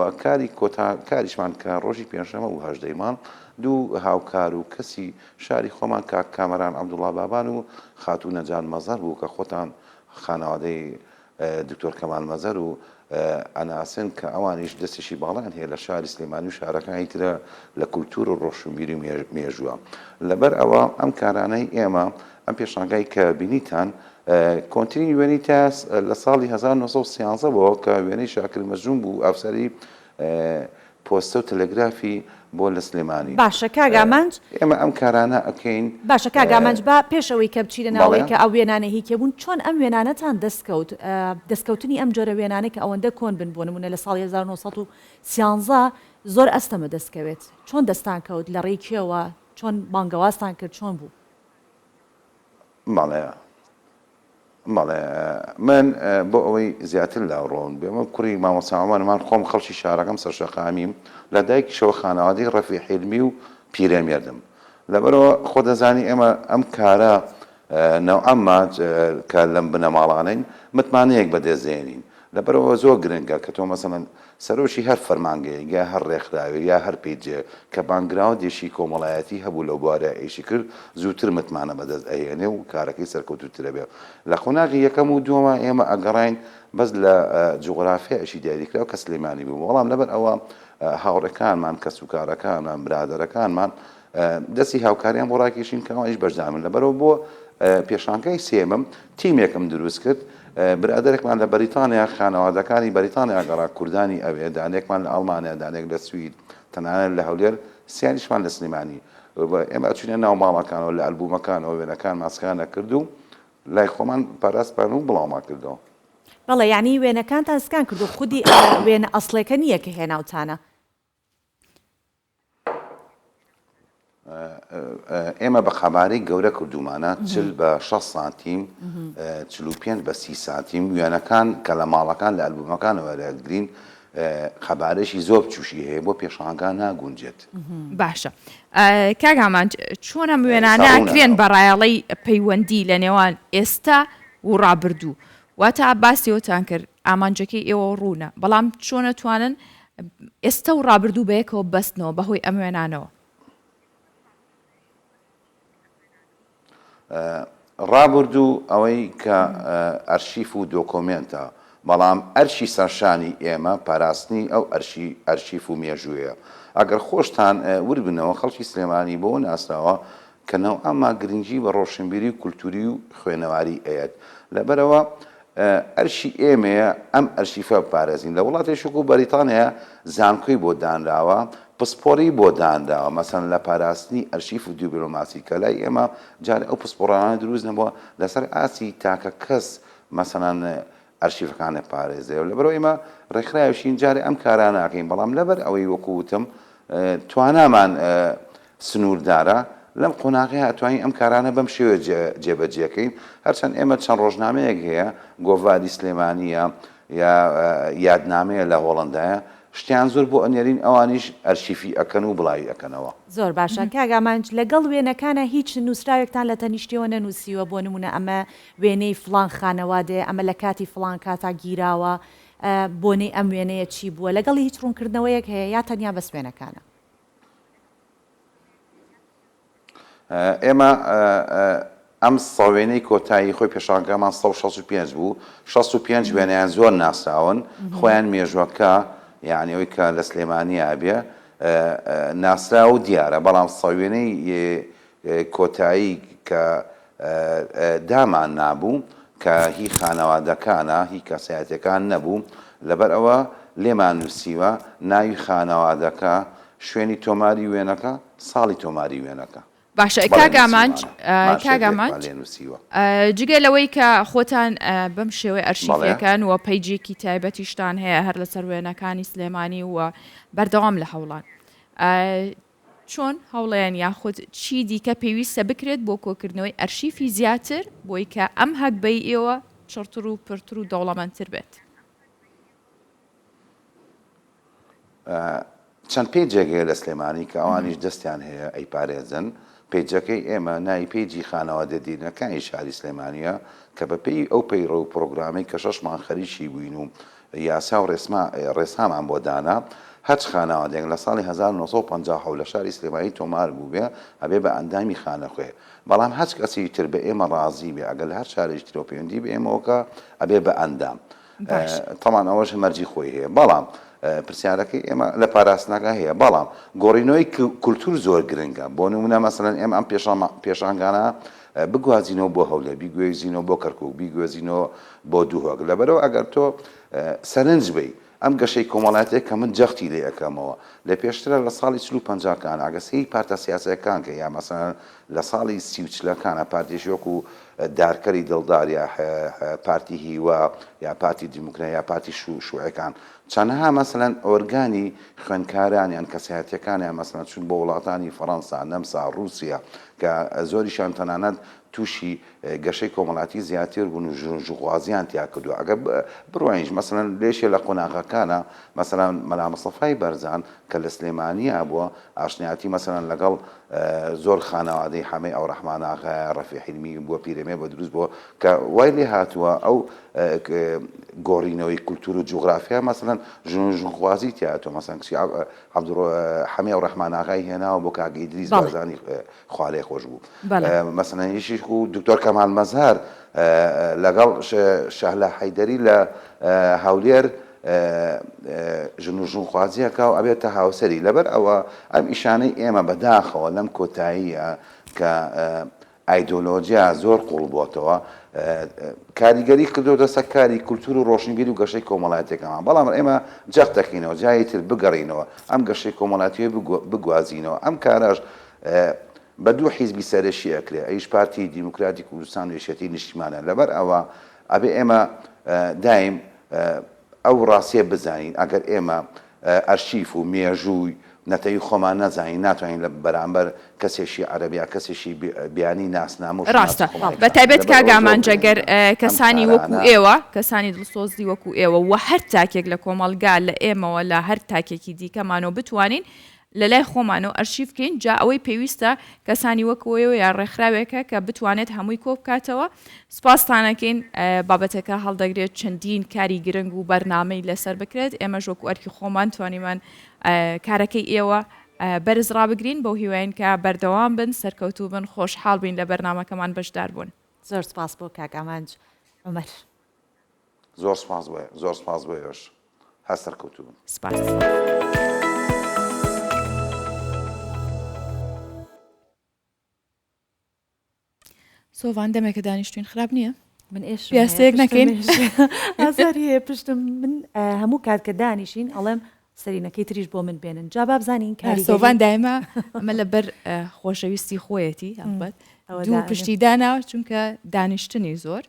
کاریشمان کە ڕۆژی پێنجشەمە و هەژدەیمان دوو هاوکار و کەسی شاری خۆمان کاک کامەران عەبدوڵڵا بابان و خاتوو نەجات مەزەر بوو کە خۆتان خانەوادەی دکتۆر کەمال مەزەر و ئەناسن کە ئەوانیش دەستێکی باڵیان هەیە لە شاری سلێمانی و شارەکانی ترە لە کولتور و ڕۆشنبیری مێژووە لەبەر ئەوە ئەم کارانەی ئێمە ئەم پێشانگای کە بینیتان کۆنتینی وێنی تا لە ساڵی 1930 بەوە کە وێنەی شاکر مەجنون بوو ئەفسەری پۆستە و تەلەگرافی بۆ لە سلێمانی باشە کاگامەنج ئێمە ئەم کارانە ئەەکەین باشە کاگامەنج بە پێشەوەی کە بچیرە ناوەی کە ئەو وێنانە هیکێبوون چۆن ئەم وێنانەتان دەستکەوتنی ئەم جۆرە وێنانە کە ئەوەندە کۆن بن بۆ نمونە لە ساڵی 1930 زۆر ئەستەمە دەستکەوێت چۆن دەستان کەوت لە ڕێکیەوە چۆن بانگەوازتان کرد چۆن بوو ماڵێ من بۆ ئەوەی زیاتر لاوڕۆن بێمە کوڕی مامۆساوانمان خۆم خەڵکی شارەکەم سەرشەقامیم لە دایکیشەوە خانەوادەی ڕەفی حیلمی و پیرەمێردم لەبەرەوە خۆ دەزانی ئێمە ئەم کارە نەوعەمما کە لەم بنەماڵانین متمانەیەک بەدەستێنین لەبەرەوە زۆر گرنگە کە تۆ مەسەڵەن سەرۆشی هەر فەرمانگەیەک یا هەر ڕێکخراوێ یا هەر پێیجێ کە بانگراوندێکی کۆمەڵایەتی هەبوو لەو بوارە ئیشی کرد زووتر متمانە بەدەست ئەهێنێ و کارەکەی سەرکەوتوترە بێ لە قۆناغی یەکەم و دووەمە ئێمە ئەگەڕین بەس لە جوغرافیایشی دیاریکراوە کە سلێمانی بوو بەڵام لەبەر ئەوە هاوڕێکانمان کە سوکارەکانمان برادەرەکانمان دەستی هاوکاریان بۆ ڕاکێشین کە ئەوانیش بەشدامن لەبەرەوە بۆ پێشانگای سێمم تیمێکم دروست کرد برادێکمان لە بەریتانیا خانەوادەکانی بەریتانیا گەڕا کوردانی ئەوێ دانێکمان لە ئەڵمانیا دانێک لە سوید تەنانەت لە هەولێر سیانیشمان لە سلێمانی ئێمە چونە ناو ماڵەکانەوە لە ئەلبومەکانەوە وێنەکان ماسکانە کرد و لای خۆمان پاراستپان و بڵاوما کردەوە بەڵێ یعنی وێنەکانتان سکان کردو خودی وێنە ئەسڵەکە نییە کە هێناوتانە ئێمە بە خەبارەی گەورە کردومانە 40 بە 6 سانتیم 45 بە 30 سانتیم وێنەکان کە لە ماڵەکان لە ئەلبومەکانەوە لەگرین خەبارێکی زۆر بچوشی هەیە بۆ پێشانگا ناگونجێت باشە کاگامان چۆن ئەم وێنانە ئەکرێن بەڕایەڵەی پەیوەندی لە نێوان ئێستا و ڕابردوو واتە باسیەوەتان کرد ئامانجەکەی ئێوە ڕوونە بەڵام چۆن ئەتوانن ئێستا و ڕابردوو بەیەکەوە بەستنەوە بەهۆی ئەم وێنانەوە ڕابردوو ئەوەی کە ئەرشیف و دۆکۆمنتە بەڵام ئەرشی سەرشانی ئێمە پاراستنی ئەو ئەرشیف و مێژوویە ئەگەر خۆشتان وربنەوە خەڵکی سلێمانی بۆ ناسراوە کە نەوعەمما گرنگی بە ڕۆشنبیری و کولتوری و خوێنەواری ئەیەت لەبەرەوە ئەرشی ئێمەیە ئەم ئەرشیفە پارێزین لە وڵاتێک و بەریتانیا زانکۆی بۆ دانراوە پسپۆری بۆ دانراوە مەسەن لە پاراستنی ئەرشیف و دیپلۆماسی کە لای ئێمە جارێ ئەو پسپۆرانە دروست نەبووە لەسەر ئاسی تاکە کەس مەسەڵەن ئەرشیفەکانە پارێزەوە لەبەرەوەی ئێمە ڕێکخراویشین جارێ ئەم کارانە ناکەین بەڵام لەبەر ئەوەی وەکووتم توانامان سنووردارە لەم قۆناغی ئەتوانین ئەم کارانە بەم شێوە جێبەجێکەین هەرچەند ئێمە چەند ڕۆژنامەیەک هەیە گۆڤاری سلێمانیە یا یادنامەیە لە هۆڵندایە شتیان زۆر بۆ ئەنێرین ئەوانیش ئەرشیفی ئەکەن و بڵاوی ئەکەنەوە زۆر باشە کاگامانج لەگەڵ وێنەکانە هیچ نووسراوێکتان لە تەنیشتیەوە نەنووسیوە بۆ نمونە ئەمە وێنەی فڵان خانەوادێ ئەمە لە کاتی فڵان کاتا گیراوە بۆنەی ئەم وێنەیە چی بووە لەگەڵ هیچ ڕوونکردنەوەیەک هەیە یا تەنیا بەس وێنەکانە ئێمە ئەم سەوێنەی کۆتایی خۆی پێشانگامان 165 بوو 65 وێنەیان زۆر ناسراون خۆیان مێژوەکە یعنی ئەوەی کە لە سلێمانیا بێ ناسرا و دیارە بەڵام سەوێنەی کۆتایی کە دامان نابوو کە هی خانەوادەکانە هی کەسایەتەکان نەبوو لەبەر ئەوە لێمان نووسیوە ناوی خانەوادەکە شوێنی تۆماری وێنەکە ساڵی تۆماری وێنەکە باشە کاگامانج جگە لەوەی کە خۆتان بەم شێوەی ئەرشیفەکان و پەیجێکی تایبەتیشتان هەیە هەر لەسەر وێنەکانی سلێمانی و بەردەوام لە هەوڵان چۆن هەوڵیان یاخود چی دیکە پێویستە بکرێت بۆ کۆکردنەوەی ئەرشیفی زیاتر بۆی کە ئەم هەکبەی ئێوە پڕچڕتر و پرتر و دەوڵەمەندتر بێت. چەند پێیجێگەیە لە سلێمانی کە ئەوانیش دەستیان هەیە ئەیپارێزن. پێیجەکەی ئێمە ناوی پێیجی خانەوادە دینەکانی شاری سلێمانیە کە بە پێی ئەو پەیڕە و پرۆگرامی کە 6 مان خەریکی بووین و یاسا و ڕێسامان بۆ دانا هەچ خانەوادێک لە ساڵی 1950 لە شاری سلێمانی تۆمار بوو بێ ئەبێ بە ئەندامی خانەخوێ. بەڵام هەچ کەسی تر بە ئێمە ڕازی بێ ئەگەر لە هەر شارێکی ترۆ پەیوەندی بە ئێمەوەکە ئەبێ بە ئەندام. تەمان ئەوەش مەرجی خۆی هەیە. بەڵام پرسیارەکەی ئێمە لە پاراستنەکە هەیە. بەڵام گۆڕینەوەی کولتور زۆر گرنگە. بۆ نمونە مەسەڵەن ئێمە ئەم پێشانگانە بگوازینەوە بۆ هەولێر، بیگوێزینەوە بۆ کەرکووک، بیگوێزینەوە بۆ دووهۆک. لەبەرەوە ئەگەر تۆ سەرنج بی ئەم گەشەی کۆمەڵاتێک کە من جەختی لێ ئەەکەمەوە لە پێشترە لە ساڵی 50کان ئاگەسەی پارتە سیاسەکان کە یا مەسەڵەن لە ساڵی 30کانە پارتیش وەکو دارکەری دڵدار یا پارتی هیوا یا پارتی دیموکرات یا پارتی شوعەکان چەندها مەسەڵەن ئۆرگانی خوێندکارانیان کەسایەتیەکانیان مەسەڵەن چون بۆ وڵاتانی فەڕەنسا، نەمسا، رووسیا کە زۆریشان تەنانەت تووشی گەشەی کۆمەڵاتی زیاتر بوون و ژوغوازیان تیا کردووە. ئەگەر بڕواینش مەسەڵەن لێشێ لە قۆناغەکانە مەسەڵەن مەلا مەستەفای بەرزان کە لە سلێمانیە بووە ئاشنایەتی مەسەڵەن لەگەڵ زۆر خانەوادەی حەمەی ئەو ڕەحماناغا ڕەفی حیلمی بووە پیرەمێ بە دروست بووە کە وای لێ هاتووە ئەو گۆڕینەوەی کولتور و جوغرافیا مەسەڵەن ژوغوازی تیاتۆ مەسەڵەن کچی حەمەی ئەو ڕەحماناغای هێناوە بۆ کاک ئیدریس بەرزانی خوالێ خۆش بوو. مەسەڵەن یەشی و دکتۆر کەمال مەزهار لەگەڵ شەهلا حەیدەری لە هەولێر ژنوخوازیەکە و ئەبێتە هاوسەری. لەبەر ئەوە ئەم ئیشانەی ئێمە بەداخەوە لەم کۆتاییە کە ئایدۆلۆجیا زۆر قوڵ بۆتەوە کاریگەری کردو دەسە کاری کولتور و ڕۆشنبیر و گەشەی کۆمەڵاتیەکەمان. بەڵام ئێمە جەخت دەکەینەوە جایی تر بگەڕینەوە ئەم گەشەی کۆمەڵاتیە بگوازینەوە. ئەم کاراش بە دوو حیزبی سەرشی ئەکرێ ئەیش پارتی دیموکراتی کوردستان و یەکێتی نیشتیمانە. لەبەر ئەوە ئەبێ ئێمە دایم ئەو ڕاستیە بزانین ئەگەر ئێمە ئەرشیف و مێژووی نەتەوی خۆمان نەزانین ناتوانین لە بەرامبەر کەسێکی عەرەبیا کەسێکی بیانی ناسنامە و ڕاستە بە تایبەت کاگامانجەگەر کەسانی وەکو ئێوە کەسانی دڵسۆزی وەکو ئێوە و هەر تاکێک لە کۆمەڵگا لە ئێمەوە لە هەر تاکێکی دیکەمانەوە بتوانین لە لای خۆمانەوە ئەرشیفکەین جا ئەوەی پێویستە کەسانی وەکوەوە یا ڕێکخراوێکە کە بتوانێت هەمووی کۆ بکاتەوە. سپاستانەکەین بابەتەکە هەڵدەگرێت چەندین کاری گرنگ و بەرنامەی لەسەر بکرێت. ئێمە ژۆکو ئەرکی خۆمان توانیمان کارەکەی ئێوە بەرز ڕابگرین بەو هیواین کە بەردەوام بن سەرکەوتوو بن خۆشحاڵ بین لە بەرنامەکەمان بەشدار بوون. زۆر سپاس بۆ کاگامانج عومەر. زۆر سپاس بۆ زۆر سپاس بۆ ئێوەش هەر سەرکەوتوو بن. سپاس. سۆڤان دەمێکە دانیشتوین خراپ نییە؟ من ئێش پیاسەیەک نەکەین ئازاری هەیە پشتم من هەموو کات کە دانیشین ئەڵێم سەرینەکەی تریش بۆ من بێنن جا با بزانین کاری سۆڤان دایمە ئەمە لەبەر خۆشەویستی خۆیەتی هەڵبەت دوو پشتی داناوە چونکە دانیشتنی زۆر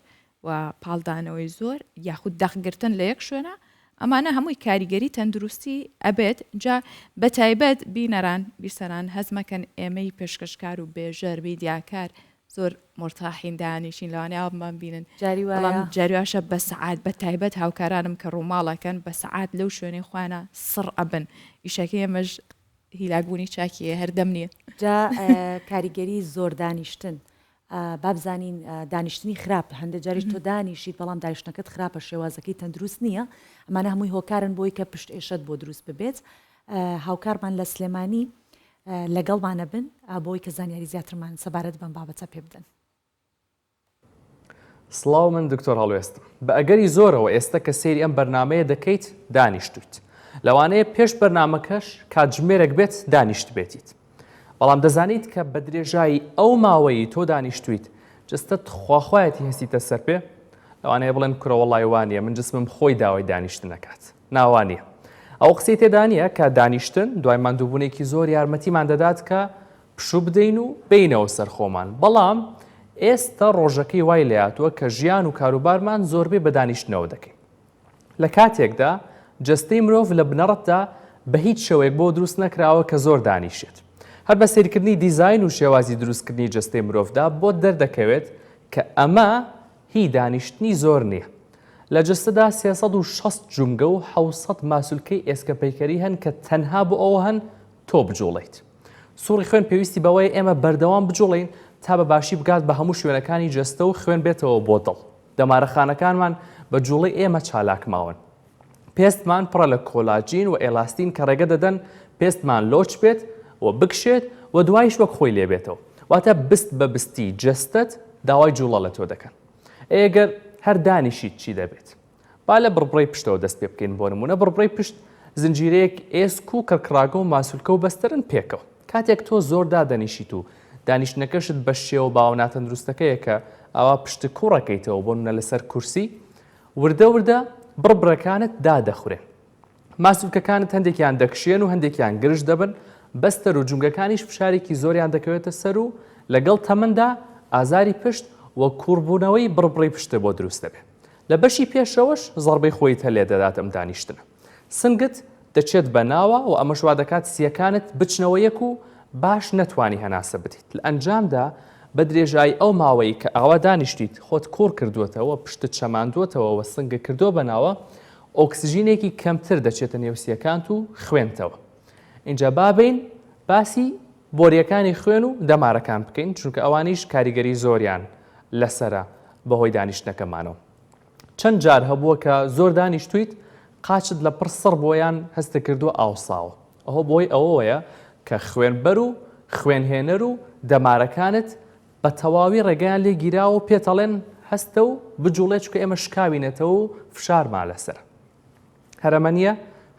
و پاڵدانەوەی زۆر یاخود دەخگرتن لە یەک شوێنە ئەمانە هەمووی کاریگەری تەندروستی ئەبێت جا بە تایبەت بینەران بیسەران هەزمەکەن ئێمەی پێشکەشکار و بێژەر بیدیاکار زۆر مرتاحین دانیشین لەوانەیە ئاومان بینن بەڵام جاریواشە بە سەعات بە تایبەت هاوکارانم کە ڕووماڵەکەن بە سەعات لەو شوێنەی خوانە سڕ ئەبن ئیشەکەی ئێمەش هیلاگبوونی چاکیە هەردەم نییە. جا کاریگەری زۆر دانیشتن بابزانین دانیشتنی خراپ هەندێک جاریش تۆ دانیشیت بەڵام دانیشتنەکەت خراپە شێوازەکەی تەندروست نییە. ئەمانە هەمووی هۆکارن بۆی کە پشت ئێشت بۆ دروست ببێت. هاوکارمان لە سلێمانی لەگەڵمانە بن بۆی کە زانیاری زیاترمان سەبارەت بەم بابەتە پێ بدەن. سڵاو من دکتۆر هەڵوێستم بە ئەگەری زۆرەوە ئێستا کە سێری ئەم بەرنمەیە دەکەیت دانیشتویت لەوانەیە پێش بەرنمەکەش کاتژمێرێک بێت دانیشت بێتیت بەڵام دەزانیت کە بە درێژایی ئەو ماوەی تۆ دانیشتویت جستت خواخوایەتی هەستیتە سەر پێ لەوانەیە بڵێن کوڕەوەڵای وانە من جسمم خۆی داوای دانیشتن نەکات ناوانە ئەو قسەی تێدانە کە دانیشتن دوای ماندووبوونێکی زۆر یارمەتیمان دەدات کە پشوو بدەین و بینەوە سەر خۆمان بەڵام ئێستا ڕۆژەکەی وای لەهاتووە کە ژیان و کاروبارمان زۆربەی بە دانیشتنەوە دەکەین لە کاتێکدا جەستەی مرۆڤ لە بنەڕەتدا بە هیچ شێوەیەک بۆ دروست نەکراوە کە زۆر دانیشێت هەر بە سەیرکردنی دیزاین و شێوازی دروستکردنی جەستەی مرۆڤدا بۆ دەردەکەوێت کە ئەمە هی دانیشتنی زۆر نییە. لە جستەدا 360 جونگە و 700 ماسولکەی ئێسکە پەیکەری هەن کە تەنها بۆ ئەوە هەن تۆ بجوڵیت. سوڕی خوێن پێویستی بەوەی ئێمە بەردەوام بجوڵین تا بە باشی بگات بە هەموو شوێنەکانی جستە و خوێن بێتەوە بۆ دڵ. دەمارەخانەکانمان بە جوڵی ئێمە چالاک ماون. پێستمان پڕە لە کۆلاجین و ئێلاستین کە ڕێگە دەدەن پێستمان لۆچ بێت و بکشێت و دوایش وەک خۆی لێبێتەوە. واتە بست بە بستی جستت داوای جوڵە لە تۆ دەکەن. ئێگەر هەر دانیشیت چی دەبێت؟ با لە بڕبڕی پشتەوە دەست پێ بکەین بۆ نمونە بڕبڕی پشت زنجیرەیەک ئێسک و کەرکڕاگە و ماسولکە و بەسترن پێکەوە. کاتێک تۆ زۆر دادەنیشیت و دانیشتنەکەشت بە شێوە باو ناتەندروستەکەیە کە ئەوە پشت کوڕەکەیتەوە بۆ نە لەسەر کورسی وردە وردە بڕبڕەکانت دادەخورێن. ماسولکەکانت هەندێکیان دەکشێن و هەندێکیان گرش دەبن بەستەر و جونگەکانیش فشارێکی زۆریان دەکەوێتە سەر و لەگەڵ تەمەندا ئازاری پشت و کوڕبوونەوەی بڕبڕی پشتە بۆ دروست دەبێت. لە بەشی پێشەوەش زەڕبەی خۆیت هەلێ دەدات ئەم دانیشتنە. سنگت دەچێت بە ناوە و ئەمەش وا دەکات سیەکانت بچنەوە یەک و باش نەتوانی هەناسە بدەیت. لە ئەنجامدا بە درێژایی ئەو ماوەی کە ئاوا دانیشتیت خۆت کوڕ کردووەتەوە پشتت شەماندووەتەوە و سنگە کردو بە ناوە ئۆکسژینێکی کەمتر دەچێتە نێوسیەکانت و خوێنتەوە. اینجا بابین باسی بۆریەکانی خوێن و دەمارەکان بکەین چونکە ئەوانیش کاریگەری زۆریان لەسرە بەهۆی دانیشتنەکەمانەوە. چەند جار هەبووە کە زۆر دانیشتویت قاچت لە پڕسەر بۆیان هەستە کردووە ئاوساوە. ئەوە بۆی ئەوەیە کە خوێنبەر و خوێنهێنەر و دەمارەکانت بە تەواوی ڕێگەیان لێ گیراوە و پێتەڵێن هەستە و بجوڵێت چکە ئێمە شکاوینێتەوە و فشارمان لەسەر. هەرەمەنیە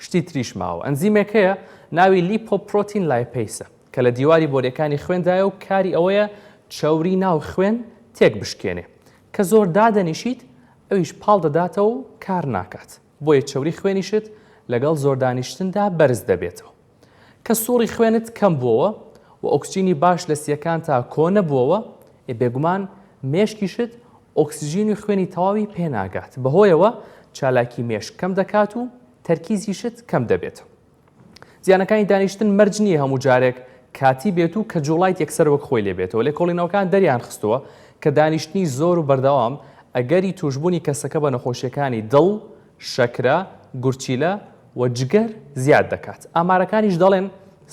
شتی تریش ماوە. ئەنزیمێکەیە ناوی لیپۆپرۆتین لایپەیسە کە لە دیواری بۆریەکانی خوێندایە و کاری ئەوەیە چاوری ناو خوێن تێک بشکێنێ کە زۆر دادەنیشیت ئەویش پاڵ دەداتەوە و کار ناکات. بۆیە چاوری خوێنیشت لەگەڵ زۆر دانیشتندا بەرز دەبێتەوە. کە سووڕی خوێنت کەم بووەوە و ئۆکسجینی باش لە سیەکان تا کۆ نەبووەوە بێگومان مێشکیشت ئۆکسجینی خوێنی تەواوی پێناگات. بەهۆیەوە چالاکی مێش کەم دەکات و تەرکیزیشت کەم دەبێتەوە. زیانەکانی دانیشتن مەرج نییە هەموو جارێک کاتی بێت و کە جوڵایت یەکسەر وەک خۆی لێبێتەوە. لێکۆڵینەوەکان دەریان خستووە کە دانیشتنی زۆر و بەردەوام ئەگەری توشبوونی کەسەکە بە نەخۆشیەکانی دڵ، شەکرە، گورچیلە و جگەر زیاد دەکات. ئامارەکانیش دەڵێن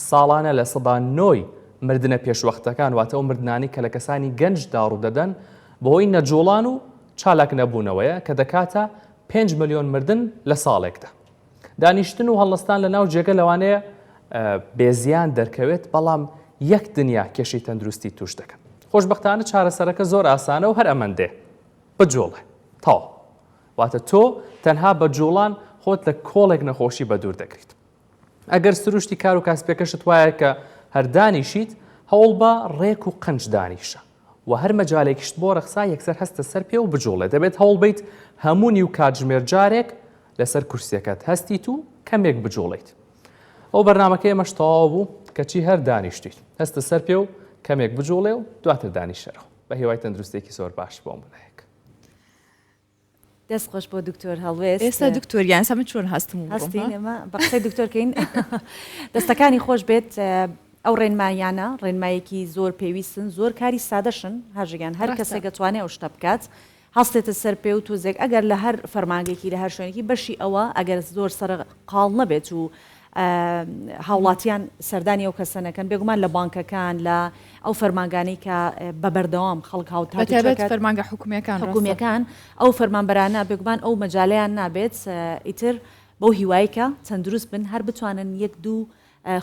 ساڵانە لە 9 مردنە پێشوەختەکان واتە ئەو مردنانی کە لە کەسانی گەنجدا ڕوودەدەن بەهۆی نەجوڵان و چالاک نەبوونەوەیە کە دەکاتە 5 ملیۆن مردن لە ساڵێکدا. دانیشتن و هەڵستان لە ناو جێگە لەوانەیە بێزیان دەرکەوێت بەڵام یەک دنیا کێشی تەندروستی توش دەکەن. خۆشبەختانە چارەسەرەکە زۆر ئاسانە و هەر ئەمەندێ بجوڵێ تاو. واتە تۆ تەنها بە جوڵان خۆت لە کۆڵێک نەخۆشی بە دوور دەکەیت. ئەگەر سروشتی کار و کاسپێکەشت وایە کە هەردانیشیت هەوڵ بە ڕێک و قنج دانیشە و هەر مەجالێکیشت بۆ ڕەخسا یەکسەر هەستە سەر پێ و بجوڵێ. دەبێت هەوڵ بیت هەموونی و کاتژمێر جارێک لەسەر کورسیەکەت هەستیت و کەمێک بجوڵیت. ئەو بەرنامەکە ئێمەش تەواو بوو کەچی هەر دانیشتیت هەستە سەر پێ و کەمێک بجوڵێ و دواتر دانیشەرەوە بە هیوای تەندروستێکی زۆر باش بۆم بڵێک. دەست خۆش بۆ دکتۆر هەڵوێست. ئێستا دکتۆریان سەمە چۆن هەستم هەستین ئێمە بە قسەی دکتۆرکەین دەستەکانی خۆش بێت. ئەو ڕێنمایانە ڕێنمایەکی زۆر پێویستن زۆر کاری سادەشن هەژگیان هەر کەسێک دەتوانێت ئەو شتە بکات هەستێتە سەر پێ و توزێک ئەگەر لە هەر فەرمانگێکی لە هەر شوێنێکی بەشی ئەوە ئەگەر زۆر سەر قاڵ نەبێت و هاوڵاتیان سەردانی ئەو کەسەنەکەن بێگومان لە بانکەکان لە ئەو فەرمانگانەی کە بە بەردەوام خەڵک هاوتابێت فەرمانگە حکومیەکان ئەو فەرمانبەرانە بێگومان ئەو مەجالیان نابێت ئیتر بەو هیوایکە تەندروست بن هەر بتوانن یەک دوو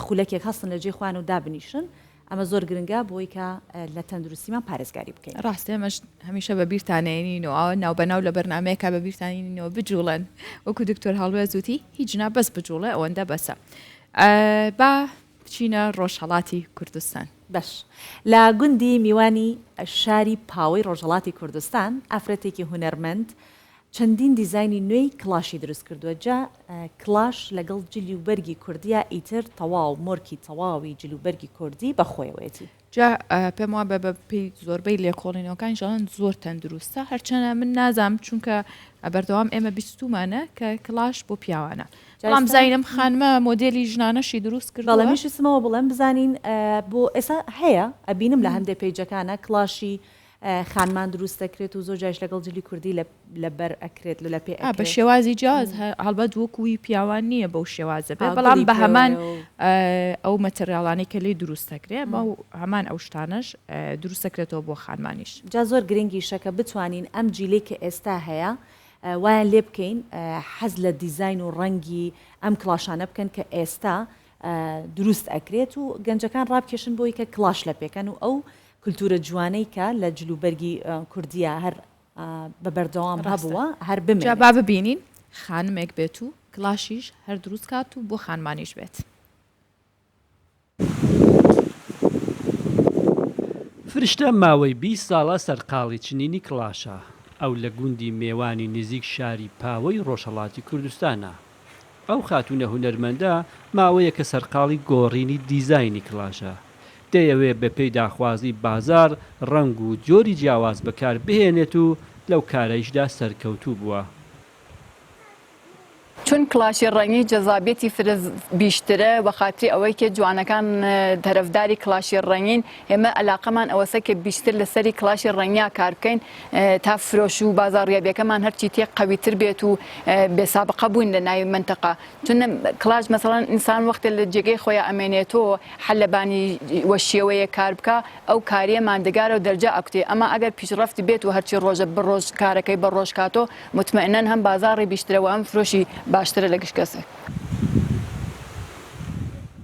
خولەکێک هەستن لە جێ خوان و دابنیشن. ئەمە زۆر گرنگە بۆی کە لە تەندروستیمان پارێزگاری بکەین. ڕاستی ئەمەش هەمیشە بە بیرتانێنینەوە ناو بەناو لە بەرنمەیەکە بە بیرتانینەوە بجوڵن وەکو دکتۆر هەڵوێست وتی هیچ نا بەس بجوڵێ ئەوەندە بەسە. با بچینە ڕۆژهەڵاتی کوردستان. بەش لە گوندی میوانی شاری پاوەی ڕۆژهەڵاتی کوردستان ئافرەتێکی هونەرمەند چەندین دیزایانی نوێی کلاشی دروست کردووە. جا کلاش لەگەڵ جلوبەرگی کوردیە ئیتر تەواو مۆرکی تەواوی جلوبەرگی کوردی بەخۆیەوەیەتی. جا پێم وابە بە پێی زۆربەی لێکۆڵینەوەکان ژەڵەن زۆر تەندروستە هەرچەنە من نازام چونکە بەردەوام ئێمە بیستومانە کە کلاش بۆ پیاوانە. بەڵام زینم خانمە مۆدێلی ژنانەشی دروست کرد. بەڵامیشسمەوە بڵێم بزانین بۆ ئێستا هەیە ئەبینم لە هەندێک پێیجەکانە کلاشی خانمان دروست دەکرێت و زۆر جایش لەگەڵ جلی کوردی لەبەر ئەکرێت لە پێ بە شێوازی جیاز هەڵبەت وەکوی پیاوان نییە بەو شێوازە بێ بەڵام بە هەمان ئەو مەتەریاڵانی کە لی دروست دەکرێت بە هەمان ئەو شتانش دروست دەکرێتەوە بۆ خانمانیش جا زۆر گرنگی شەکە بتوانین ئەم جیلەی کە ئێستا هەیە وایان لێ بکەین حەز لە دیزاین و ڕەنگی ئەم کلاشانە بکەن کە ئێستا دروست ئەکرێت و گەنجەکان ڕابکێشن بۆی کە کلاش لە پێکەن و ئەو کللتورە جوانەی کە لە جلوبەرگی کوردیە هەر بە بەردەوام هەبووە هەر بمێنێت با ببینین خانمێک بێت و کلاشیش هەر دروست کات و بۆ خانمانیش بێت. فرشتە ماوەی 20 ساڵە سەرقاڵی چنینی کلاشە ئەو لە گوندی میێوانی نزیک شاری پاوەی ڕۆژهەڵاتی کوردستانە. ئەو خاتونە هونەرمەندە ماوەیە کە سەرقاڵی گۆڕینی دیزایانی کلاشە دەیەوێت بە پێی داخوازی بازار ڕنگ و جۆری جیاواز بەکار بهێنێت و لەو کارەیشدا سەرکەوتوو بووە. چون کلاشی ڕەنگی جەزابێتی فرز بیشترە بە خاطری ئەوەی کە جوانەکان تەرەفداری کلاشی ڕەنگین ئێمە علاقەمان ئەوەسە کە بیشتر لەسەری کلاشی ڕەنگیا کار بکەین تا فرۆش و بازاڕیابیەکەمان هەرچی تێ قەویتر بێت و بێسابقە بووین لە ناوی منتەقە چون کلاش مەسەڵەن ئینسان وەختە لە جێگەی خۆیان ئەمێنێتەوە حەلەبانی وەشیەوەیە کار بکە ئەو کاریە ماندەگارە و دەرجە ئەکوتێ ئەمە ئەگەر پیشڕەفتی بێت و هەرچی ڕۆژە بڕۆژ کارەکەی بە ڕۆژ کاتۆ مطمئنەن هەم بازاڕی بیشترەوە ئەم فرۆشی باشترە لە گشت کەسێک.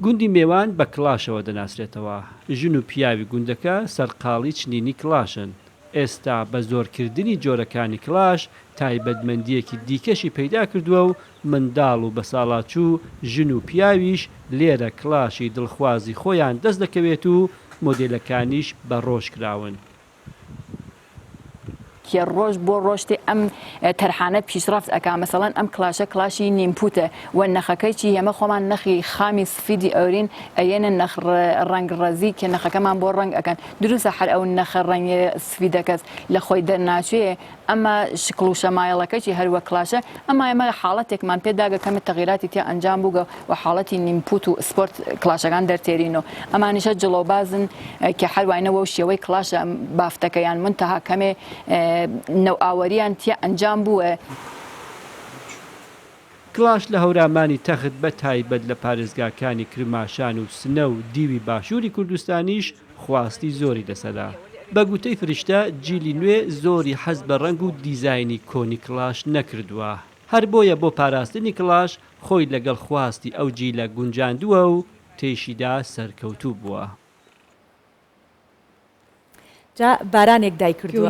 گوندی میێوان بە کلاشەوە دەناسرێتەوە. ژن و پیاوی گوندەکە سەرقاڵی چنینی کلاشن. ئێستا بە زۆرکردنی جۆرەکانی کلاش تایبەتمەندیەکی دیکەشی پەیدا کردووە و منداڵ و بە ساڵاچوو ژن و پیاویش لێرە کلاشی دڵخوازی خۆیان دەست دەکەوێت و مۆدێلەکانیش بە ڕۆژ کراون. کە ڕۆژ بۆ ڕۆژتی ئەم تەرحانە پیشڕفت ئەکا مەسەڵەن ئەم کلاشە کلاشی نیمپوتە و نەخەکەی چی ئێمە خۆمان نەخی خامی سفیدی ئەورین ئەێنە نەخ ڕنگ ڕەزی کە نەخەکەمان بۆ ڕنگ ئەەکەن دروستە هەر ئەو نەخە ڕەنگی سفیدەکەس لە خۆی دەرناچوێ ئەمە شکل و شەمایڵەکەی هەروە کلاشە ئەمە ئێمە حاڵەتێکمان پێداگە کەمە تەغیراتی تێ ئەنجام بووگە و حاڵەتی نیمپوت و سپۆرت کلاشەکان دەرتێرینەوە ئەمانیشە جڵۆبازن کە هەروایەوە و شێوەی کلاشە بافتەکەیان منتەها کەمێ نەو ئاوەریان تێ ئەنجام بووە. کلاش لە هەورامانی تەخت بە تایبەت لە پارێزگاکانی کرماشان و سنە و دیوی باشووری کوردستانیش خواستی زۆری لەسەدا. بە گوتەی فریشتە جیلی نوێ زۆری حەز بە ڕنگ و دیزایانی کۆنی کلاش نەکردووە. هەر بۆیە بۆ پاراستنی کلاش خۆی لەگەڵ خواستی ئەو جیلە گونجاندووە و تێشیدا سەرکەوتوو بووە. جا بارانێک دایکردووە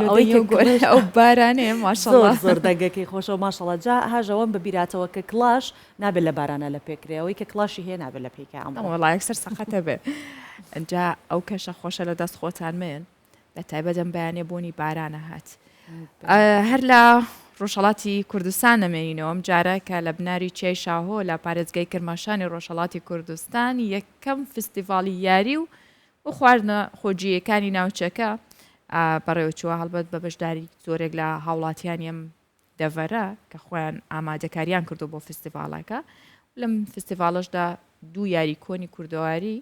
ئەو بارانێ ماشەڵڵا زۆر دەگەکەی خۆشەوە ماشەڵڵا جا هاژەوەم ببیراتەوە کە کلاش نابێت لە بارانە لە پێکرێەوەی کە کلاشی هەیە نابێت لە پێکە وڵای یەکسەر سەقەتە بێ جا ئەو کەشە خۆشە لە دەست خۆتان من لە تایبەتەم بەیانێ بۆنی بارانە هات هەر لە ڕۆژهەڵاتی کوردستان نەمێنینەوەم جارە کە لە بناری چێی شاهۆ لە پارێزگای کرماشانی ڕۆژهەڵاتی کوردستان یەکەم فستیڤاڵی یاری و خواردنە خۆجیەکانی ناوچەکە بەڕێوەچووە هەڵبەت بە بەشداری زۆرێک لە هاوڵاتیانیم دەڤەرە کە خۆیان ئامادەکاریان کردو بۆ فستیڤالەکە لەم فستیڤالشدا 2 یاری کۆنی کوردەواری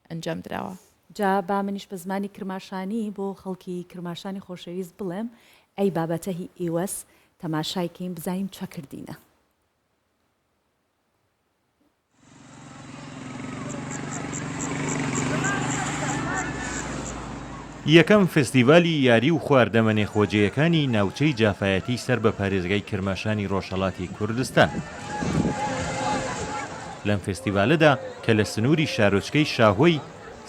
ئەنجام درراوە. جا با منیش بە زمانی کرماشانی بۆ خەڵکی کرماشانی خۆشەویست بڵێم ئەی بابەتە هی ئیوەس تەماشایکەین بزانین چە کردینە. یەکەم فستیڤالی یاری و خواردەمەنێ خۆجەیەکانی ناوچەی جافایەتی سەر بە پارێزگای کرماشانی ڕۆژهەڵاتی کوردستان. لەم فستیڤالەدا کە لە سنووری شارۆچکەی شاهۆی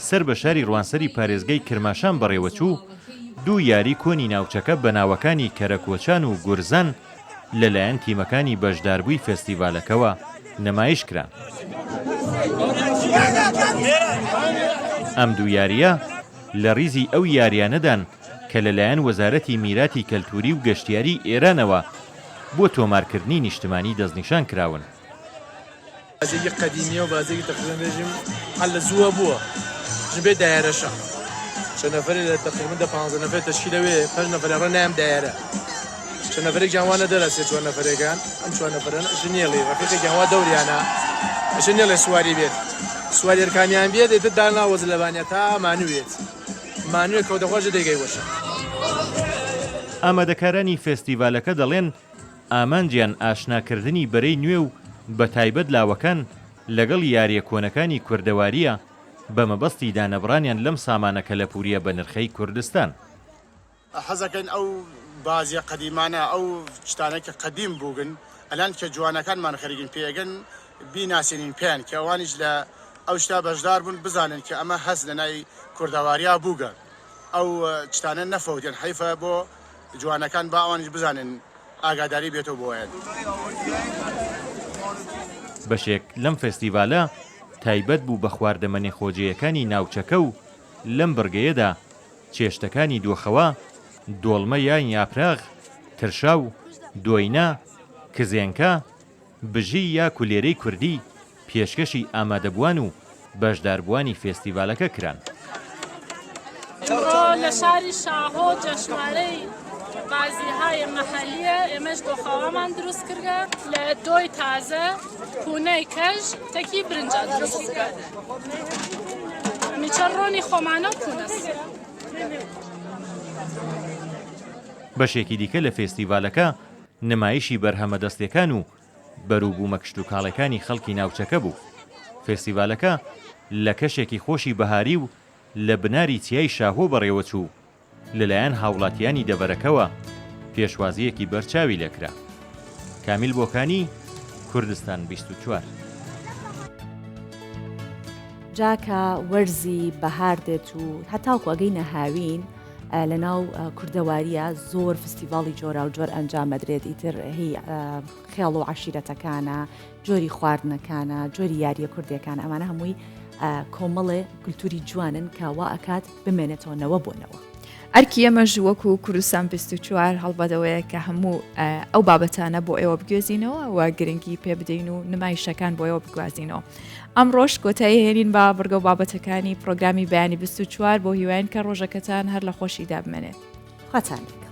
سەر بە شاری ڕوانسەری پارێزگای کرماشان بەڕێوەچوو 2 یاری کۆنی ناوچەکە بە ناوەکانی کەرەکۆچان و گورزان لەلایەن تیمەکانی بەشداربووی فستیڤالەکەوە نمایش کرا. ئەم 2 یاریە لە ریزی ئەو یاریانەدان کە لەلایەن وەزارەتی میراتی کەلتوری و گەشتیاری ئێرانەوە بۆ تۆمارکردنی نیشتمانی دەستنیشان کراون. بازێکی قەدیمیە و بازێکی تقریباً بێژیم هەل لە زووە بووە ژبێ دایارەشە چەند نەفەری لە تقریباً 15 نەفەر تەشکیلەوێ 5 نەفەر ڕە نام دایارە چەند نەفەرێک جوانە دەرەسێت 4 نەفەرەکان ئەم 4 نەفەرن ژنێڵی ڕەفیقێکی هەوا دەوریانە ژنێڵی سواری بێت سوارێرکانیان بێت دێتە داناوەز لەبانێت تا مانوێت مانوێت کەوتەخۆشە دەیگەی وەشە ئامادەکارانی فێستیڤالەکە دەڵێن ئامانجیان ئاشناکردنی بەرەی نوێ و بە تایبەت لاوەکان لەگەڵ یاریە کۆنەکانی کوردەواریە بە مەبەستی دانەبڕانیان لەم سامانەکە لە پوریە بە نرخەی کوردستان. حەزەکەن ئەو بازیە قەدیمانە ئەو شتانێکە قەدیم بووگن ئەلان کە جوانەکانمان خەریگن پێگەن بیناسیێنین پێیان کە ئەوانیش لە ئەو شتا بەشدار بوون بزانن کە ئەمە هەست لە ناوی کوردەواریا بووگە ئەو شتانە نەفەوتێن حیفە بۆ جوانەکان با ئەوانیش بزانن ئاگاداری بێتەوە بۆیان. بەشێک لەم فێستیڤالە تایبەت بوو بە خواردەمەنێ خۆجیەکانی ناوچەکە و لەم بڕگەیەدا چێشتەکانی دۆخەوە، دۆڵمە یان یاپراغ، ترشا و دۆینا، کزێنکە، بژی یا کولێرەی کوردی پێشکەشی ئامادەبووان و بەشداربووانی فێستیڤالەکە کران. لە شاری شاهۆ جەشنوارەی بازیهای مەحەلیە ئێمەش دۆخەوامان دروست کردە لە دۆی تازە پونەی کەژ تەکی برنجا دروست کرد. میچە ڕۆنی خۆمانە و پونەس. بەشێکی دیکە لە فێستیڤالەکە نمایشی بەرهەمە دەستیەکان و بەرووبوومە کشت و کاڵەکانی خەڵکی ناوچەکە بوو. فێستیڤالەکە لە کەشێکی خۆشی بەهاری و لە بناری چیای شاهۆ بەڕێوە چوو لەلایەن هاوڵاتیانی دەبەرەکەوە پێشوازیەکی بەرچاوی لەکرا. کامیل بۆکانی، کوردستان 24. جاکە وەرزی بەهار دێت و هەتاوکو ئەگەی نەهاوین لە ناو کوردەواریە زۆر فستیڤاڵی جۆرا و جۆر ئەنجامەدرێت ئیتر هی خێڵ و عشیرەتەکانە، جۆری خواردنەکانە، جۆری یاریە کوردیەکان ئەمانە هەمووی کۆمەڵێ کولتوری جوانن کاوا ئەکات بمێنێتەوەنەوە بۆنەوە. ئەرکی ئەمەژ وەکو کوردستان 24 هەڵبەدەوەیە کە هەموو ئەو بابەتانە بۆ ئێوە بگوێزینەوە و گرنگی پێ بدەین و نمایشەکان بۆ ئێوە بگوازینەوە. ئەمڕۆژ کۆتایی هێنین با بڕگە و بابەتەکانی پرۆگرامی بەیانی 24 بۆ هیوایین کە ڕۆژەکەتان هەر لە خۆشیدا بمێنێت. خواتان.